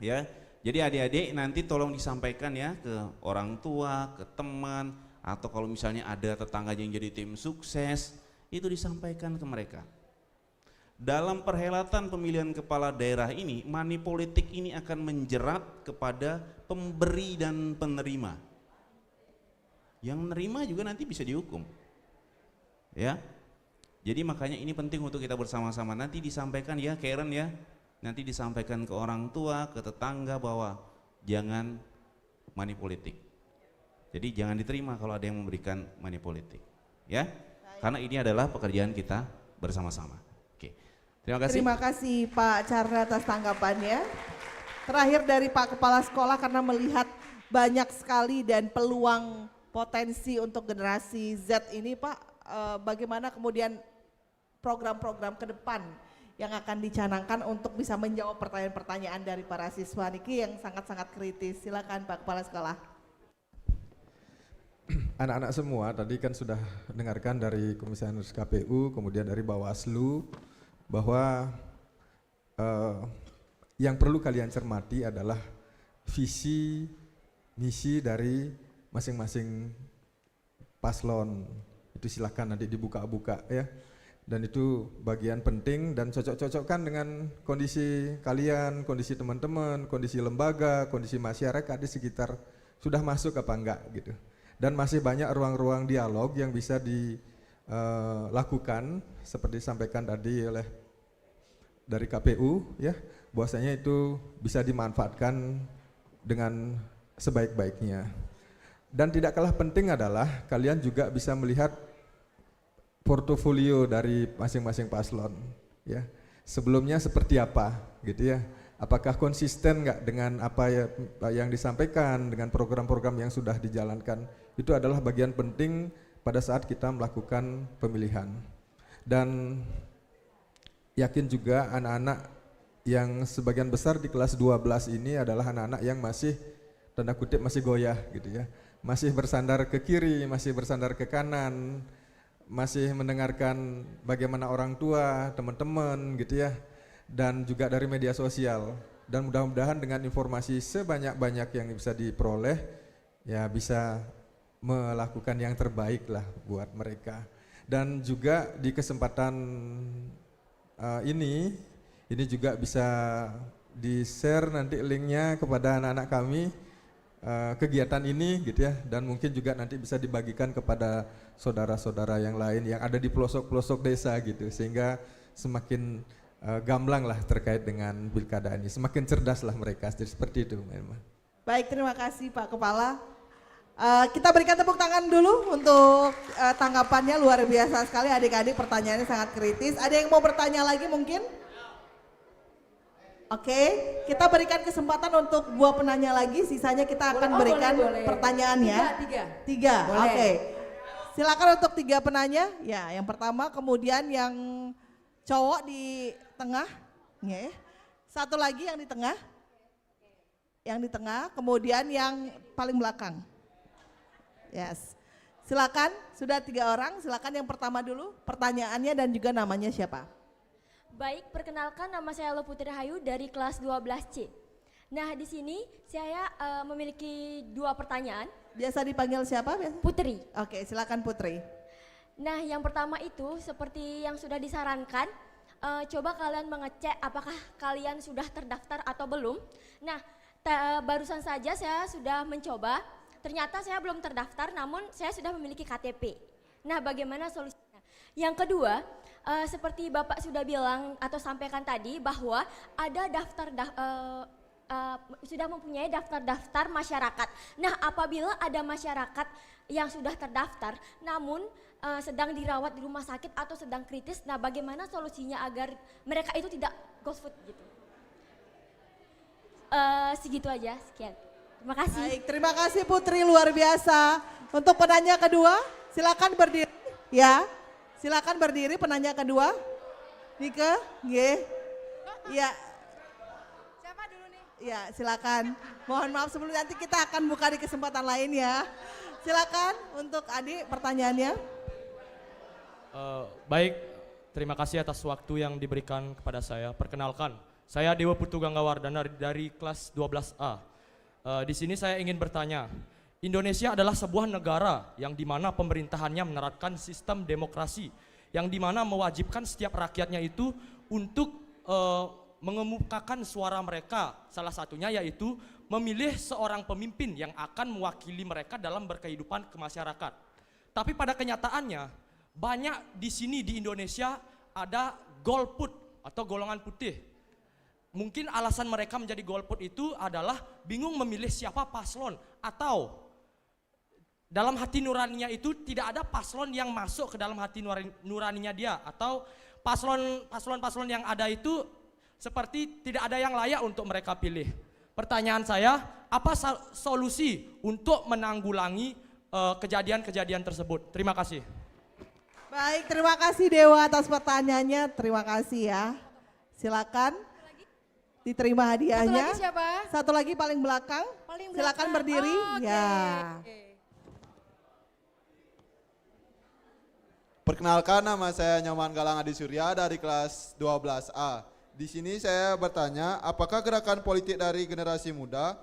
Ya, jadi adik-adik nanti tolong disampaikan ya ke orang tua, ke teman, atau kalau misalnya ada tetangga yang jadi tim sukses, itu disampaikan ke mereka. Dalam perhelatan pemilihan kepala daerah ini, money politik ini akan menjerat kepada pemberi dan penerima. Yang menerima juga nanti bisa dihukum. Ya. Jadi makanya ini penting untuk kita bersama-sama nanti disampaikan ya, Karen ya. Nanti disampaikan ke orang tua, ke tetangga bahwa jangan money politik. Jadi jangan diterima kalau ada yang memberikan money politik. Ya. Karena ini adalah pekerjaan kita bersama-sama. Terima kasih Pak Carda atas tanggapannya. Terakhir dari Pak Kepala Sekolah, karena melihat banyak sekali dan peluang potensi untuk generasi Z ini Pak, bagaimana kemudian program-program ke depan yang akan dicanangkan untuk bisa menjawab pertanyaan-pertanyaan dari para siswa niki yang sangat-sangat kritis. Silakan Pak Kepala Sekolah. Anak-anak semua tadi kan sudah dengarkan dari Komisaris KPU, kemudian dari Bawaslu, bahwa yang perlu kalian cermati adalah visi, misi dari masing-masing paslon. Itu silakan nanti dibuka-buka ya. Dan itu bagian penting dan cocok-cocokkan dengan kondisi kalian, kondisi teman-teman, kondisi lembaga, kondisi masyarakat di sekitar sudah masuk apa enggak gitu. Dan masih banyak ruang-ruang dialog yang bisa dilakukan seperti disampaikan tadi oleh dari KPU ya, bahwasanya itu bisa dimanfaatkan dengan sebaik-baiknya. Dan tidak kalah penting adalah kalian juga bisa melihat portofolio dari masing-masing paslon ya. Sebelumnya seperti apa gitu ya. Apakah konsisten enggak dengan apa yang disampaikan, dengan program-program yang sudah dijalankan. Itu adalah bagian penting pada saat kita melakukan pemilihan. Dan yakin juga anak-anak yang sebagian besar di kelas 12 ini adalah anak-anak yang masih tanda kutip masih goyah gitu ya. Masih bersandar ke kiri, masih bersandar ke kanan, masih mendengarkan bagaimana orang tua, teman-teman gitu ya. Dan juga dari media sosial. Dan mudah-mudahan dengan informasi sebanyak-banyak yang bisa diperoleh ya bisa melakukan yang terbaik lah buat mereka. Dan juga di kesempatan ini juga bisa di-share nanti linknya kepada anak-anak kami kegiatan ini gitu ya, dan mungkin juga nanti bisa dibagikan kepada saudara-saudara yang lain yang ada di pelosok-pelosok desa gitu, sehingga semakin gamblang lah terkait dengan pilkada ini, semakin cerdas lah mereka. Jadi seperti itu memang. Baik, terima kasih Pak Kepala. Kita berikan tepuk tangan dulu untuk tanggapannya, luar biasa sekali adik-adik, pertanyaannya sangat kritis. Ada yang mau bertanya lagi mungkin? Oke, kita berikan kesempatan untuk 2 penanya lagi, sisanya kita akan berikan pertanyaannya. Tiga. Oke. Silakan untuk 3 penanya. Ya, yang pertama, kemudian yang cowok di tengah. Ya. Satu lagi yang di tengah. Yang di tengah, kemudian yang paling belakang. Yes. Silakan, sudah 3 orang, silakan yang pertama dulu, pertanyaannya dan juga namanya siapa? Baik, perkenalkan nama saya Loputri Rahayu dari kelas 12C. Nah, di sini saya memiliki 2 pertanyaan. Biasa dipanggil siapa? Putri. Oke, silakan Putri. Nah, yang pertama itu seperti yang sudah disarankan, coba kalian mengecek apakah kalian sudah terdaftar atau belum. Nah, barusan saja saya sudah mencoba. Ternyata saya belum terdaftar, namun saya sudah memiliki KTP. Nah, bagaimana solusinya? Yang kedua, seperti Bapak sudah bilang atau sampaikan tadi bahwa ada sudah mempunyai daftar-daftar masyarakat. Nah, apabila ada masyarakat yang sudah terdaftar, namun sedang dirawat di rumah sakit atau sedang kritis, nah bagaimana solusinya agar mereka itu tidak GoFood gitu? Segitu aja, sekian. Terima kasih. Baik, terima kasih Putri, luar biasa. Untuk penanya kedua, silakan berdiri. Ya, silakan berdiri penanya kedua. Nike, ya. Siapa dulu nih? Ya, silakan. Mohon maaf sebelum nanti kita akan buka di kesempatan lain ya. Silakan untuk Adi pertanyaannya. Baik, terima kasih atas waktu yang diberikan kepada saya. Perkenalkan, saya Dewa Putu Ganggawardana dari kelas 12A. Di sini saya ingin bertanya, Indonesia adalah sebuah negara yang dimana pemerintahannya menerapkan sistem demokrasi, yang dimana mewajibkan setiap rakyatnya itu untuk mengemukakan suara mereka. Salah satunya yaitu memilih seorang pemimpin yang akan mewakili mereka dalam berkehidupan ke masyarakat. Tapi pada kenyataannya, banyak di sini di Indonesia ada golput atau golongan putih. Mungkin alasan mereka menjadi golput itu adalah bingung memilih siapa paslon, atau dalam hati nuraninya itu tidak ada paslon yang masuk ke dalam hati nuraninya dia, atau paslon-paslon yang ada itu seperti tidak ada yang layak untuk mereka pilih. Pertanyaan saya, apa solusi untuk menanggulangi kejadian-kejadian tersebut? Terima kasih. Baik, terima kasih Dewa atas pertanyaannya, terima kasih ya. Silakan diterima hadiahnya. Satu lagi siapa? Satu lagi paling belakang. Paling Silakan belakang. berdiri. Oke. Ya. Perkenalkan, nama saya Nyoman Galang Adi Surya dari kelas 12A. Di sini saya bertanya, apakah gerakan politik dari generasi muda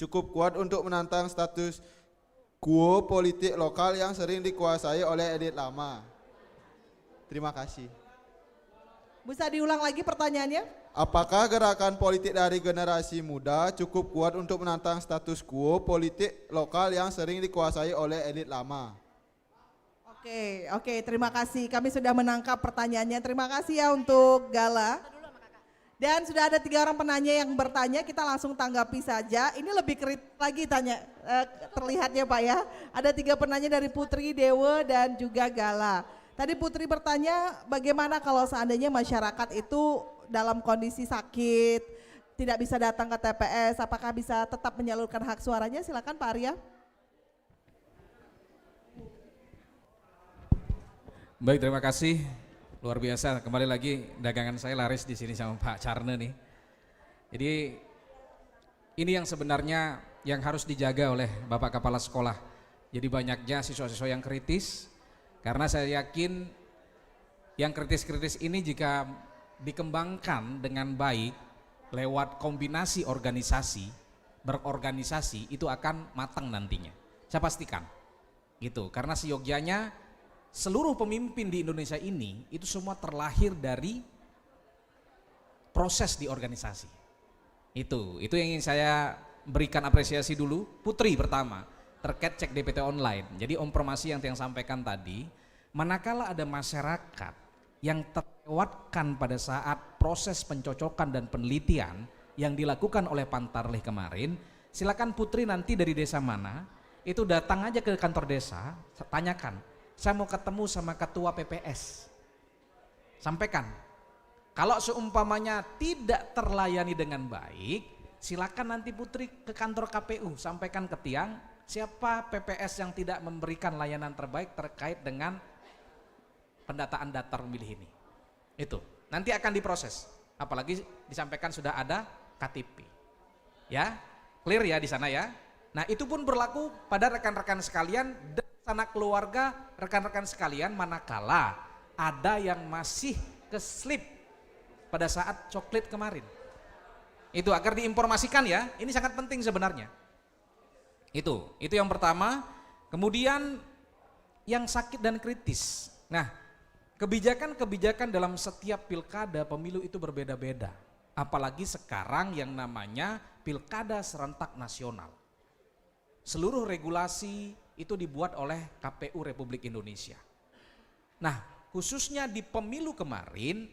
cukup kuat untuk menantang status quo politik lokal yang sering dikuasai oleh elit lama? Terima kasih. Bisa diulang lagi pertanyaannya? Apakah gerakan politik dari generasi muda cukup kuat untuk menantang status quo politik lokal yang sering dikuasai oleh elit lama? Oke, terima kasih. Kami sudah menangkap pertanyaannya. Terima kasih ya untuk Gala. Dan sudah ada 3 orang penanya yang bertanya, kita langsung tanggapi saja. Ini lebih kritis lagi terlihatnya Pak ya. Ada 3 penanya dari Putri, Dewa, dan juga Gala. Tadi Putri bertanya bagaimana kalau seandainya masyarakat itu dalam kondisi sakit, tidak bisa datang ke TPS, apakah bisa tetap menyalurkan hak suaranya? Silakan Pak Arya. Baik, terima kasih. Luar biasa, kembali lagi dagangan saya laris di sini sama Pak Carne nih. Jadi ini yang sebenarnya yang harus dijaga oleh Bapak Kepala Sekolah. Jadi banyaknya siswa-siswa yang kritis, karena saya yakin yang kritis-kritis ini jika dikembangkan dengan baik lewat kombinasi organisasi, berorganisasi itu akan matang nantinya. Saya pastikan gitu, karena seyogyanya seluruh pemimpin di Indonesia ini itu semua terlahir dari proses di organisasi. Itu yang ingin saya berikan apresiasi dulu. Putri pertama terkait cek DPT online. Jadi informasi yang sampaikan tadi, manakala ada masyarakat yang terlewatkan pada saat proses pencocokan dan penelitian yang dilakukan oleh Pantarlih kemarin, silakan Putri nanti dari desa mana itu datang aja ke kantor desa, tanyakan, saya mau ketemu sama ketua PPS. Sampaikan. Kalau seumpamanya tidak terlayani dengan baik, silakan nanti Putri ke kantor KPU, sampaikan ke Tiang siapa PPS yang tidak memberikan layanan terbaik terkait dengan pendataan daftar pemilih ini. Itu nanti akan diproses. Apalagi disampaikan sudah ada KTP. Ya, clear ya di sana ya. Nah, itu pun berlaku pada rekan-rekan sekalian dan sanak keluarga rekan-rekan sekalian manakala ada yang masih keslip pada saat coklit kemarin. Itu agar diinformasikan ya, ini sangat penting sebenarnya. Itu yang pertama. Kemudian yang sakit dan kritis. Nah, kebijakan-kebijakan dalam setiap pilkada pemilu itu berbeda-beda. Apalagi sekarang yang namanya pilkada serentak nasional. Seluruh regulasi itu dibuat oleh KPU Republik Indonesia. Nah, khususnya di pemilu kemarin,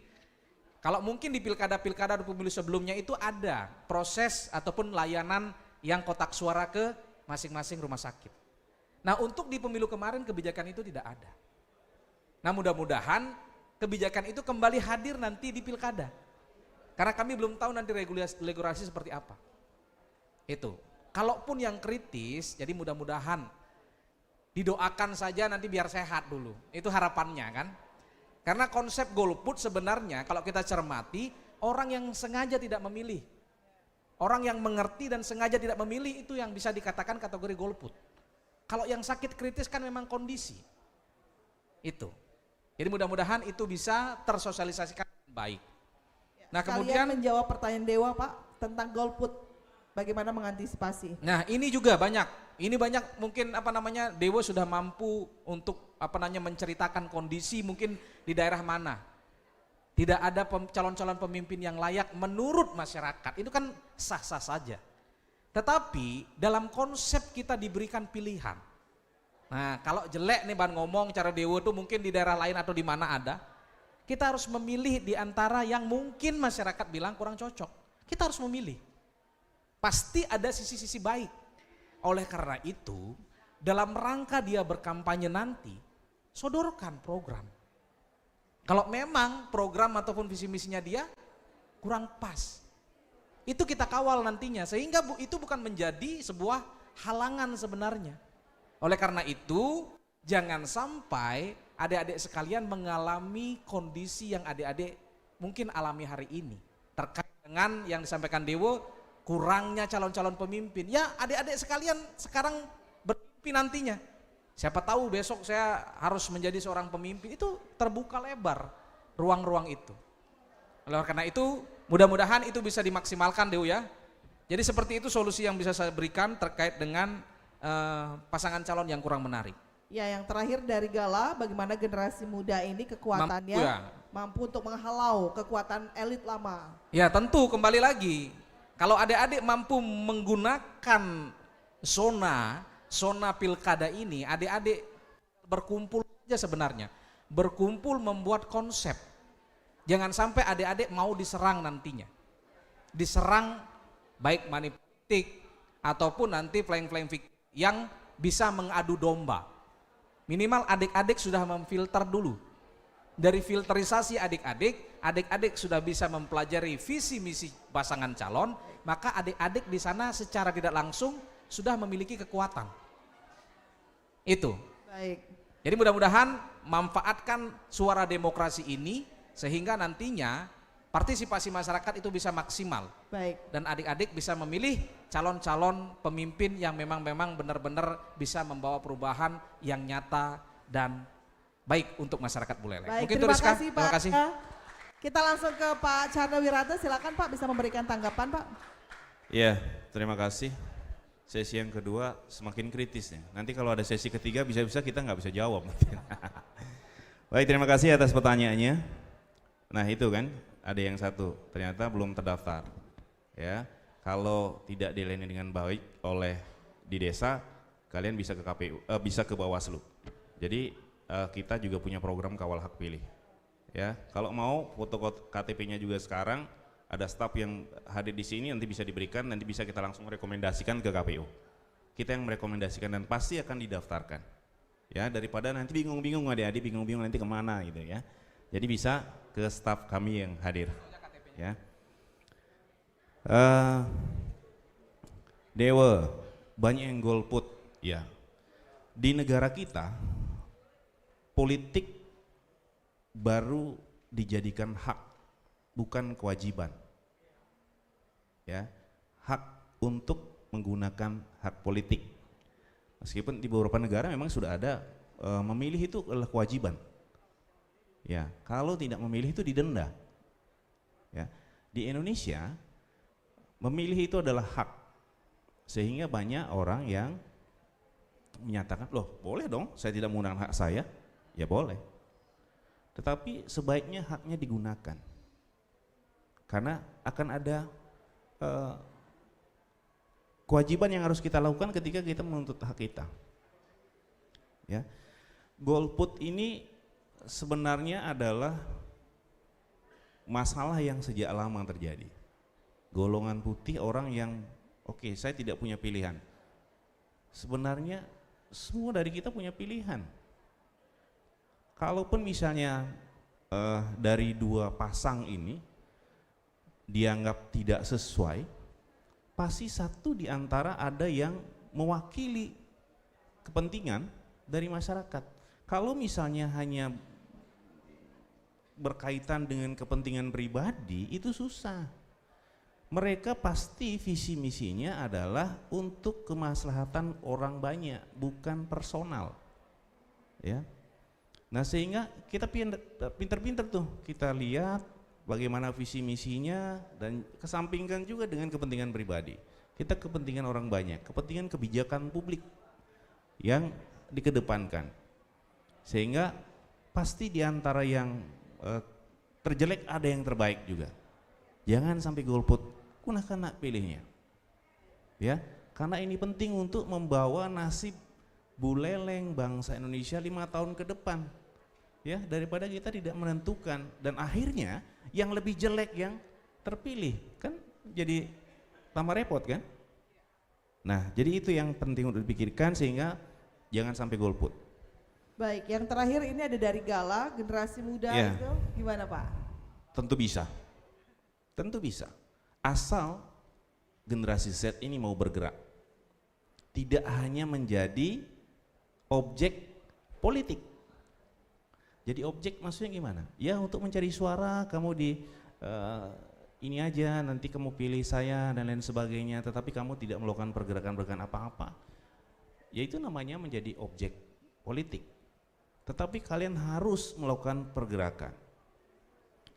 kalau mungkin di pilkada-pilkada atau pemilu sebelumnya itu ada proses ataupun layanan yang kotak suara ke masing-masing rumah sakit. Nah, untuk di pemilu kemarin kebijakan itu tidak ada. Nah, mudah-mudahan kebijakan itu kembali hadir nanti di pilkada. Karena kami belum tahu nanti regulasi seperti apa. Itu. Kalaupun yang kritis, jadi mudah-mudahan didoakan saja nanti biar sehat dulu. Itu harapannya kan. Karena konsep golput sebenarnya kalau kita cermati, orang yang sengaja tidak memilih. Orang yang mengerti dan sengaja tidak memilih itu yang bisa dikatakan kategori golput. Kalau yang sakit kritis kan memang kondisi. Itu. Jadi mudah-mudahan itu bisa tersosialisasikan baik. Nah, kemudian menjawab pertanyaan Dewa Pak tentang golput. Bagaimana mengantisipasi? Nah, ini juga banyak. Ini banyak mungkin Dewa sudah mampu untuk menceritakan kondisi mungkin di daerah mana. Tidak ada calon-calon pemimpin yang layak menurut masyarakat. Itu kan sah-sah saja. Tetapi dalam konsep kita diberikan pilihan. Nah, kalau jelek nih ngomong cara Dewa tuh mungkin di daerah lain atau di mana ada. Kita harus memilih di antara yang mungkin masyarakat bilang kurang cocok. Kita harus memilih. Pasti ada sisi-sisi baik. Oleh karena itu, dalam rangka dia berkampanye nanti, sodorkan program. Kalau memang program ataupun visi misinya dia kurang pas, itu kita kawal nantinya sehingga itu bukan menjadi sebuah halangan sebenarnya. Oleh karena itu, jangan sampai adik-adik sekalian mengalami kondisi yang adik-adik mungkin alami hari ini terkait dengan yang disampaikan Dewo, kurangnya calon-calon pemimpin. Ya adik-adik sekalian sekarang bermimpi nantinya. Siapa tahu besok saya harus menjadi seorang pemimpin, itu terbuka lebar ruang-ruang itu. Oleh karena itu mudah-mudahan itu bisa dimaksimalkan Dewo ya. Jadi seperti itu solusi yang bisa saya berikan terkait dengan pasangan calon yang kurang menarik. Ya, yang terakhir dari Gala, bagaimana generasi muda ini kekuatannya mampu untuk menghalau kekuatan elit lama. Ya tentu kembali lagi, kalau adik-adik mampu menggunakan zona pilkada ini, adik-adik berkumpul aja sebenarnya, berkumpul membuat konsep. Jangan sampai adik-adik mau diserang nantinya, diserang baik money politik ataupun nanti flying yang bisa mengadu domba. Minimal adik-adik sudah memfilter dulu. Dari filterisasi adik-adik sudah bisa mempelajari visi misi pasangan calon, maka adik-adik di sana secara tidak langsung sudah memiliki kekuatan. Itu. Baik. Jadi mudah-mudahan manfaatkan suara demokrasi ini sehingga nantinya partisipasi masyarakat itu bisa maksimal. Baik. Dan adik-adik bisa memilih calon-calon pemimpin yang memang benar-benar bisa membawa perubahan yang nyata dan baik untuk masyarakat Buleleng. Baik, Mungkin terima itu Rizka. kasih Pak. Terima kasih. Kita langsung ke Pak Charno Wirata, silakan Pak bisa memberikan tanggapan Pak. Ya, terima kasih. Sesi yang kedua semakin kritis nih. Nanti kalau ada sesi ketiga bisa-bisa kita nggak bisa jawab. Baik, terima kasih atas pertanyaannya. Nah itu kan, ada yang satu ternyata belum terdaftar. Ya, kalau tidak dilayani dengan baik oleh di desa, kalian bisa ke KPU, bisa ke Bawaslu. Jadi kita juga punya program kawal hak pilih. Ya, kalau mau foto KTP-nya juga sekarang, ada staf yang hadir di sini nanti bisa diberikan, nanti bisa kita langsung rekomendasikan ke KPU. Kita yang merekomendasikan dan pasti akan didaftarkan. Ya, daripada nanti bingung-bingung adik-adik bingung-bingung nanti kemana gitu ya. Jadi bisa ke staf kami yang hadir. Ya. Dewa, banyak yang golput. Ya. Di negara kita, politik baru dijadikan hak, bukan kewajiban. Ya, hak untuk menggunakan hak politik. Meskipun di beberapa negara memang sudah ada memilih itu adalah kewajiban. Ya, kalau tidak memilih itu didenda. Ya, di Indonesia memilih itu adalah hak, sehingga banyak orang yang menyatakan, loh boleh dong saya tidak menggunakan hak saya, ya boleh. Tetapi sebaiknya haknya digunakan, karena akan ada kewajiban yang harus kita lakukan ketika kita menuntut hak kita. Ya, golput ini sebenarnya adalah masalah yang sejak lama terjadi. Golongan putih orang yang oke, saya tidak punya pilihan. Sebenarnya semua dari kita punya pilihan. Kalaupun misalnya dari dua pasang ini dianggap tidak sesuai, pasti satu di antara ada yang mewakili kepentingan dari masyarakat. Kalau misalnya hanya berkaitan dengan kepentingan pribadi, itu susah. Mereka pasti visi misinya adalah untuk kemaslahatan orang banyak, bukan personal. Ya. Nah, sehingga kita pinter-pinter tuh kita lihat bagaimana visi misinya dan kesampingkan juga dengan kepentingan pribadi. Kita kepentingan orang banyak, kepentingan kebijakan publik yang dikedepankan. Sehingga pasti di antara yang terjelek ada yang terbaik juga. Jangan sampai golput, gunakan hak pilihnya. Ya, karena ini penting untuk membawa nasib Buleleng bangsa Indonesia 5 tahun ke depan. Ya, daripada kita tidak menentukan dan akhirnya yang lebih jelek yang terpilih, kan jadi tambah repot kan? Nah, jadi itu yang penting untuk dipikirkan sehingga jangan sampai golput. Baik, yang terakhir ini ada dari Gala, generasi muda Ya. itu gimana Pak? Tentu bisa. Tentu bisa. Asal generasi Z ini mau bergerak. Tidak hanya menjadi objek politik. Jadi objek maksudnya gimana? Ya untuk mencari suara kamu di ini aja, nanti kamu pilih saya dan lain sebagainya, tetapi kamu tidak melakukan pergerakan-pergerakan apa-apa. Ya itu namanya menjadi objek politik. Tetapi kalian harus melakukan pergerakan.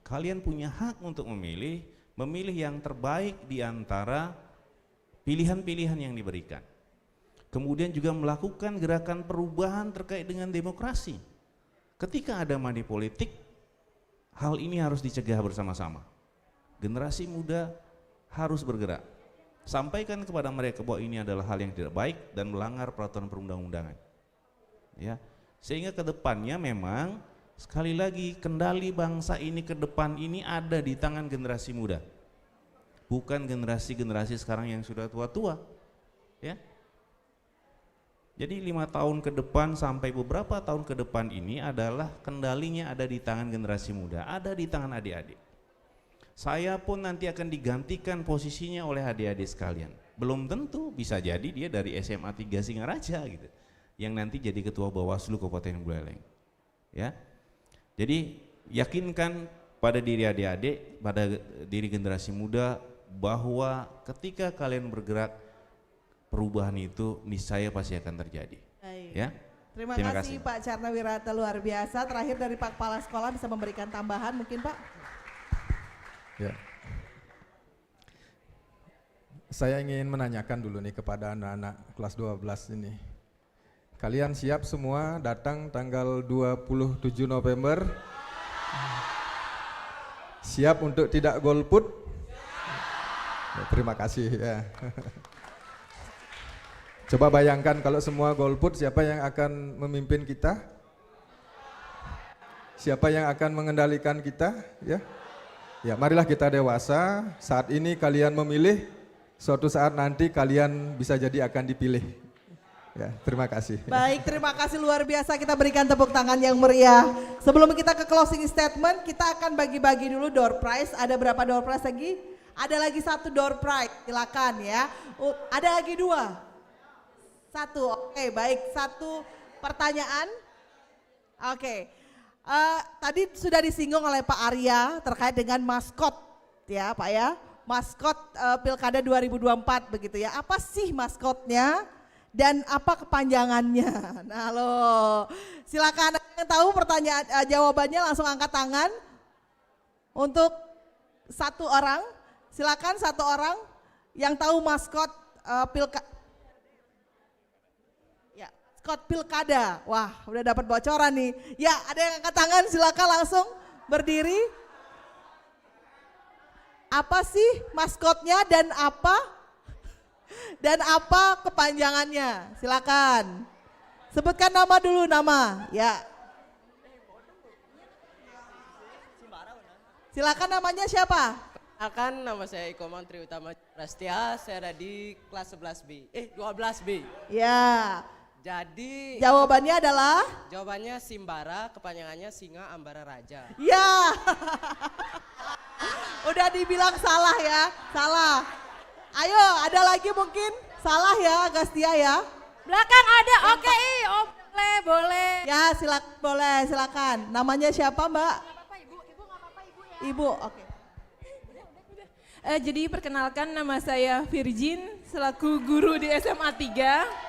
Kalian punya hak untuk memilih yang terbaik di antara pilihan-pilihan yang diberikan. Kemudian juga melakukan gerakan perubahan terkait dengan demokrasi. Ketika ada money politik, hal ini harus dicegah bersama-sama. Generasi muda harus bergerak. Sampaikan kepada mereka bahwa ini adalah hal yang tidak baik dan melanggar peraturan perundang-undangan. Ya, sehingga ke depannya memang sekali lagi kendali bangsa ini ke depan ini ada di tangan generasi muda. Bukan generasi-generasi sekarang yang sudah tua-tua. Ya. Jadi 5 tahun ke depan sampai beberapa tahun ke depan ini adalah kendalinya ada di tangan generasi muda, ada di tangan adik-adik. Saya pun nanti akan digantikan posisinya oleh adik-adik sekalian. Belum tentu, bisa jadi dia dari SMA 3 Singaraja gitu, yang nanti jadi ketua Bawaslu Kabupaten Buleleng. Ya, jadi yakinkan pada diri adik-adik, pada diri generasi muda bahwa ketika kalian bergerak, perubahan itu niscaya pasti akan terjadi. Baik. Ya. Terima kasih Pak Carnawirata, luar biasa. Terakhir dari Pak Kepala Sekolah bisa memberikan tambahan mungkin Pak? Ya. Saya ingin menanyakan dulu nih kepada anak-anak kelas 12 ini. Kalian siap semua datang tanggal 27 November? Siap untuk tidak golput? Ya, terima kasih ya. Coba bayangkan kalau semua golput, siapa yang akan memimpin kita? Siapa yang akan mengendalikan kita? Ya. Ya, marilah kita dewasa. Saat ini kalian memilih, suatu saat nanti kalian bisa jadi akan dipilih. Ya, terima kasih. Baik, terima kasih luar biasa. Kita berikan tepuk tangan yang meriah. Sebelum kita ke closing statement, kita akan bagi-bagi dulu door prize. Ada berapa door prize lagi? Ada lagi 1 door prize, silakan ya. Ada lagi 2? 1, oke, baik. 1 pertanyaan. Oke. Tadi sudah disinggung oleh Pak Arya terkait dengan maskot ya Pak ya. Maskot Pilkada 2024 begitu ya. Apa sih maskotnya dan apa kepanjangannya? Nah loh, silakan yang tahu pertanyaan jawabannya langsung angkat tangan. Untuk 1 orang, silakan 1 orang yang tahu maskot Pilkada. Maskot Pilkada. Wah, udah dapat bocoran nih. Ya, ada yang angkat tangan, silakan langsung berdiri. Apa sih maskotnya dan apa kepanjangannya? Silakan. Sebutkan nama dulu, nama. Ya. Silakan, namanya siapa? Akan nama saya Iko Mantri Utama Prastia, saya ada di kelas 11B. 12B. Ya. Jadi jawabannya adalah? Jawabannya Simbara, kepanjangannya Singa Ambara Raja. Ya. Udah dibilang salah ya, salah. Ayo, ada lagi mungkin? Salah ya, Gastia ya. Belakang ada, oke, boleh. Ya, silakan. Namanya siapa Mbak? Ibu, oke. Jadi perkenalkan, nama saya Virgin, selaku guru di SMA 3.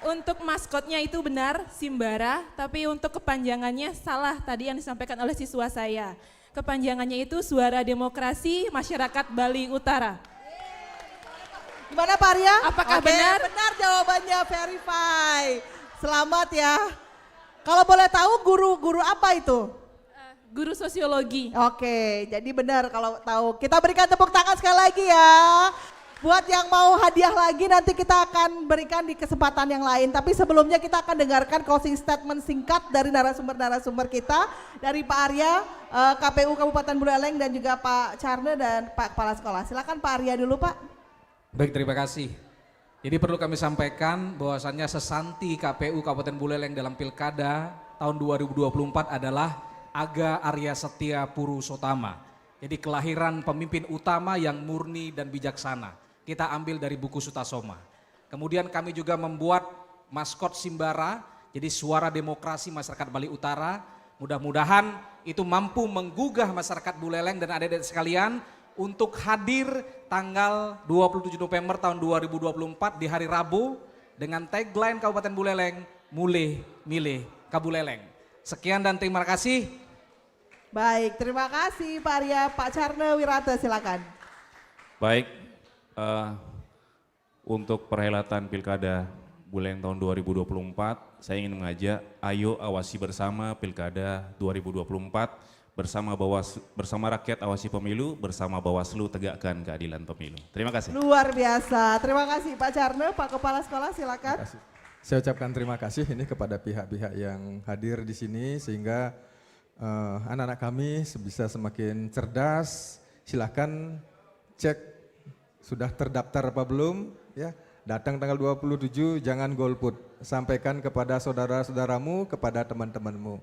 Untuk maskotnya itu benar, Simbara, tapi untuk kepanjangannya salah tadi yang disampaikan oleh siswa saya. Kepanjangannya itu Suara Demokrasi Masyarakat Bali Utara. Gimana Pak Arya? Apakah Oke, benar? Benar jawabannya, verify. Selamat ya. Kalau boleh tahu guru apa itu? Guru sosiologi. Oke, jadi benar kalau tahu. Kita berikan tepuk tangan sekali lagi ya. Buat yang mau hadiah lagi nanti kita akan berikan di kesempatan yang lain. Tapi sebelumnya kita akan dengarkan closing statement singkat dari narasumber-narasumber kita. Dari Pak Arya, KPU Kabupaten Buleleng dan juga Pak Carne dan Pak Kepala Sekolah. Silakan Pak Arya dulu Pak. Baik, terima kasih. Jadi perlu kami sampaikan bahwasannya sesanti KPU Kabupaten Buleleng dalam Pilkada tahun 2024 adalah Aga Arya Setia Purusotama. Jadi kelahiran pemimpin utama yang murni dan bijaksana. Kita ambil dari buku Sutasoma. Kemudian kami juga membuat maskot Simbara. Jadi suara demokrasi masyarakat Bali Utara, mudah-mudahan itu mampu menggugah masyarakat Buleleng dan adik-adik sekalian untuk hadir tanggal 27 November tahun 2024 di hari Rabu dengan tagline Kabupaten Buleleng, Mulih Milih Kabuleleng. Sekian dan terima kasih. Baik, terima kasih Pak Arya. Pak Carne Wirata silakan. Baik, untuk perhelatan Pilkada Buleleng tahun 2024, saya ingin mengajak, ayo awasi bersama Pilkada 2024 bersama rakyat awasi pemilu, bersama Bawaslu tegakkan keadilan pemilu. Terima kasih. Luar biasa, terima kasih Pak Carne. Pak Kepala Sekolah silakan. Saya ucapkan terima kasih ini kepada pihak-pihak yang hadir di sini sehingga anak-anak kami bisa semakin cerdas. Silakan cek sudah terdaftar apa belum ya. Datang tanggal 27 jangan golput. Sampaikan kepada saudara-saudaramu, kepada teman-temanmu.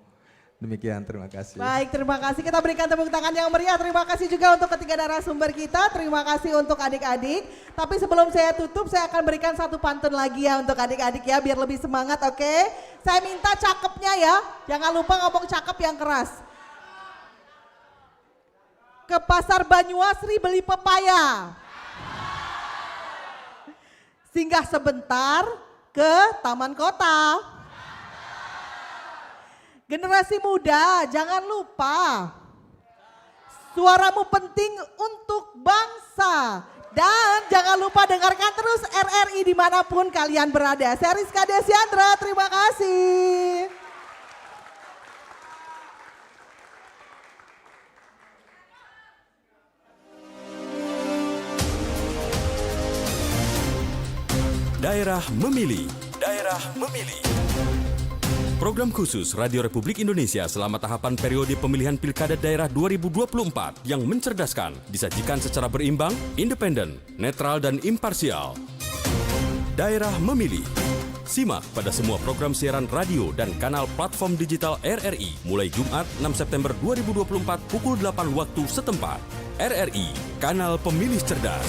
Demikian, terima kasih. Baik, terima kasih. Kita berikan tepuk tangan yang meriah. Terima kasih juga untuk ketiga narasumber kita. Terima kasih untuk adik-adik. Tapi sebelum saya tutup, saya akan berikan satu pantun lagi ya untuk adik-adik ya, biar lebih semangat, oke? Saya minta cakepnya ya, jangan lupa ngomong cakep yang keras. Ke pasar Banyuasri beli pepaya. Singgah sebentar ke Taman Kota. Generasi muda, jangan lupa suaramu penting untuk bangsa. Dan jangan lupa dengarkan terus RRI dimanapun kalian berada. Saya Rizka Desiandra, terima kasih. Daerah Memilih. Daerah Memilih. Program khusus Radio Republik Indonesia selama tahapan periode pemilihan Pilkada Daerah 2024 yang mencerdaskan, disajikan secara berimbang, independen, netral dan imparsial. Daerah Memilih. Simak pada semua program siaran radio dan kanal platform digital RRI mulai Jumat 6 September 2024 pukul 8 waktu setempat. RRI, Kanal Pemilih Cerdas.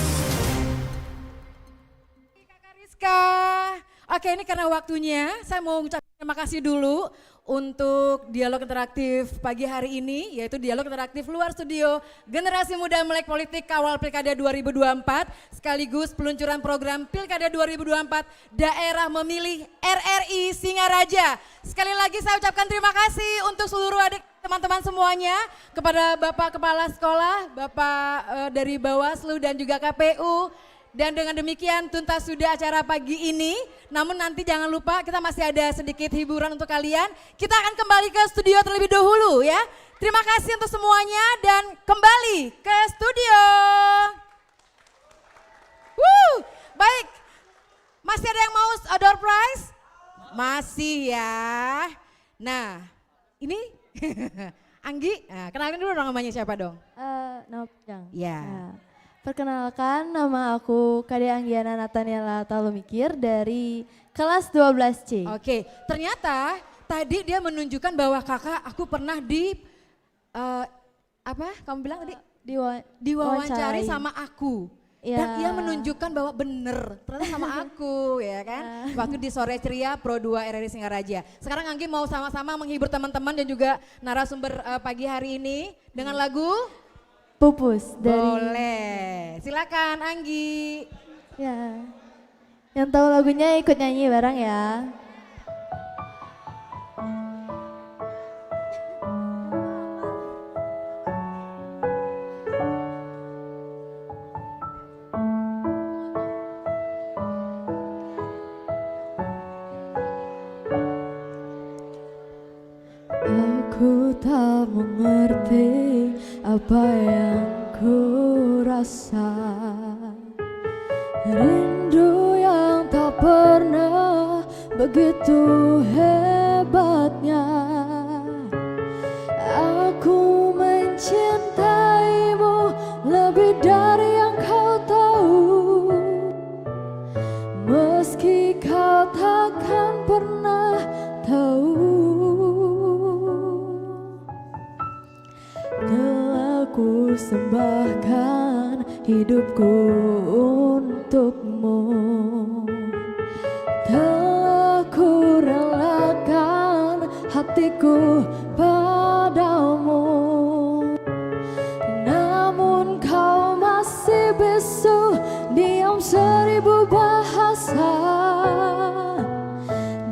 Oke, ini karena waktunya saya mau ucapkan terima kasih dulu untuk dialog interaktif pagi hari ini, yaitu dialog interaktif luar studio Generasi Muda Melek Politik Kawal Pilkada 2024 sekaligus peluncuran program Pilkada 2024 Daerah Memilih RRI Singaraja. Sekali lagi saya ucapkan terima kasih untuk seluruh adik teman-teman semuanya, kepada Bapak Kepala Sekolah, Bapak dari Bawaslu dan juga KPU. Dan dengan demikian tuntas sudah acara pagi ini. Namun nanti jangan lupa kita masih ada sedikit hiburan untuk kalian. Kita akan kembali ke studio terlebih dahulu ya. Terima kasih untuk semuanya dan kembali ke studio. Baik, masih ada yang mau door prize? Masih ya. Nah ini Anggi, nah, kenalin dulu dong namanya siapa dong? Nopjang. Ya. Perkenalkan, nama aku Kade Anggiana Nathaniela Talumikir dari kelas 12C. Oke, ternyata tadi dia menunjukkan bahwa kakak aku pernah apa kamu bilang tadi? Diwawancari sama aku. Ya. Dan ia menunjukkan bahwa bener, ternyata sama aku ya kan. Waktu di Sore Ceria Pro 2 RRI Singaraja. Sekarang Anggi mau sama-sama menghibur teman-teman dan juga narasumber pagi hari ini dengan lagu Pupus dari. Boleh, silakan Anggi. Ya, yang tahu lagunya ikut nyanyi bareng ya. Aku tak mengerti apa yang ku rasa, rindu yang tak pernah begitu hebatnya. Aku mencintaimu lebih dari yang kau tahu, meski kau takkan pernah tahu. Aku sembahkan hidupku untukmu, telah ku relakan hatiku padamu. Namun kau masih bisu, diam 1000 bahasa,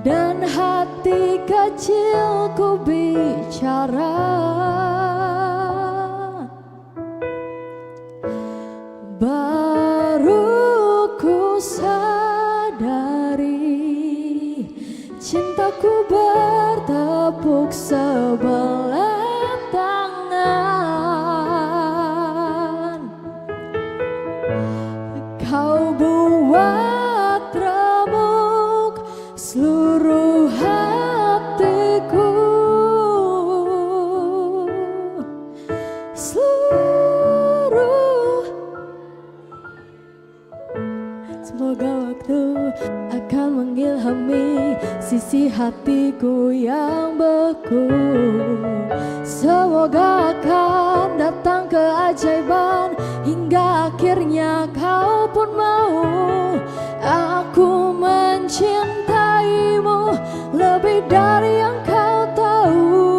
dan hati kecilku bicara. Baru ku sadari cintaku bertepuk sebelah tangan. Kau buat remuk seluruh hatiku, semoga waktu akan mengilhami sisi hatiku yang beku. Semoga akan datang keajaiban hingga akhirnya kau pun mau. Aku mencintaimu lebih dari yang kau tahu,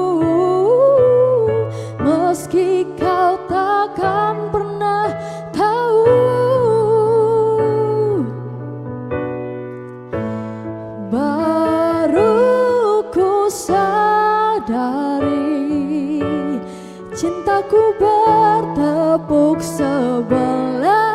meski kau takkan pernah tahu. Baru ku sadari cintaku bertepuk sebelah.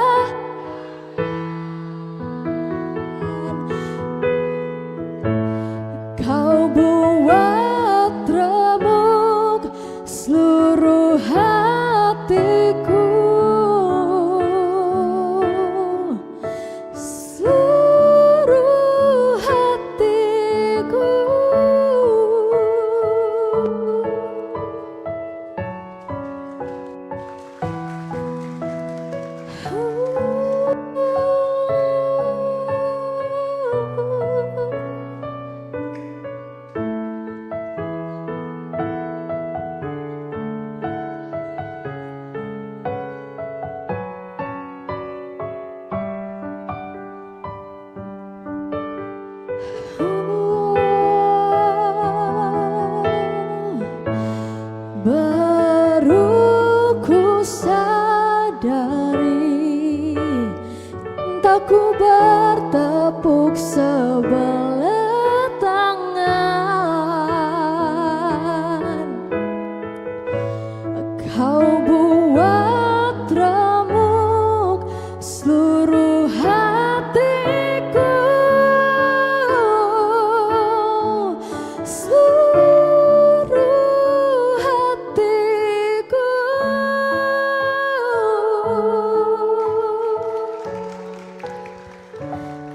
Kau buat remuk seluruh hatiku, seluruh hatiku. Baru ku sadari cintaku bertepuk sebelah tangan. Kau buat remuk seluruh hatiku, seluruh hatiku.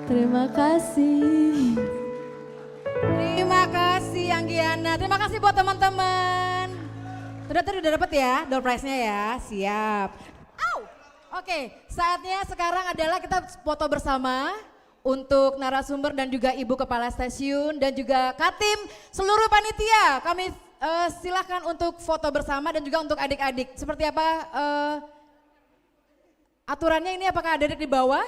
Terima kasih. Terima kasih Anggiana. Terima kasih buat teman-teman. Udah dapat ya door prize-nya ya. Siap. Au! Oke, saatnya sekarang adalah kita foto bersama untuk narasumber dan juga Ibu Kepala Stasiun dan juga Katim seluruh panitia. Kami silakan untuk foto bersama dan juga untuk adik-adik. Seperti apa aturannya ini, apakah adik-adik di bawah?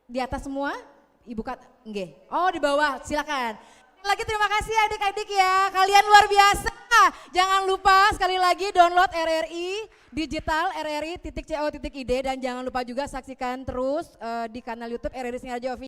Di atas semua? Ibu Nggih. Oh, di bawah, silakan. Lagi terima kasih adik-adik ya, kalian luar biasa. Jangan lupa sekali lagi download RRI Digital, rri.co.id, dan jangan lupa juga saksikan terus di kanal YouTube RRI Singaraja Official.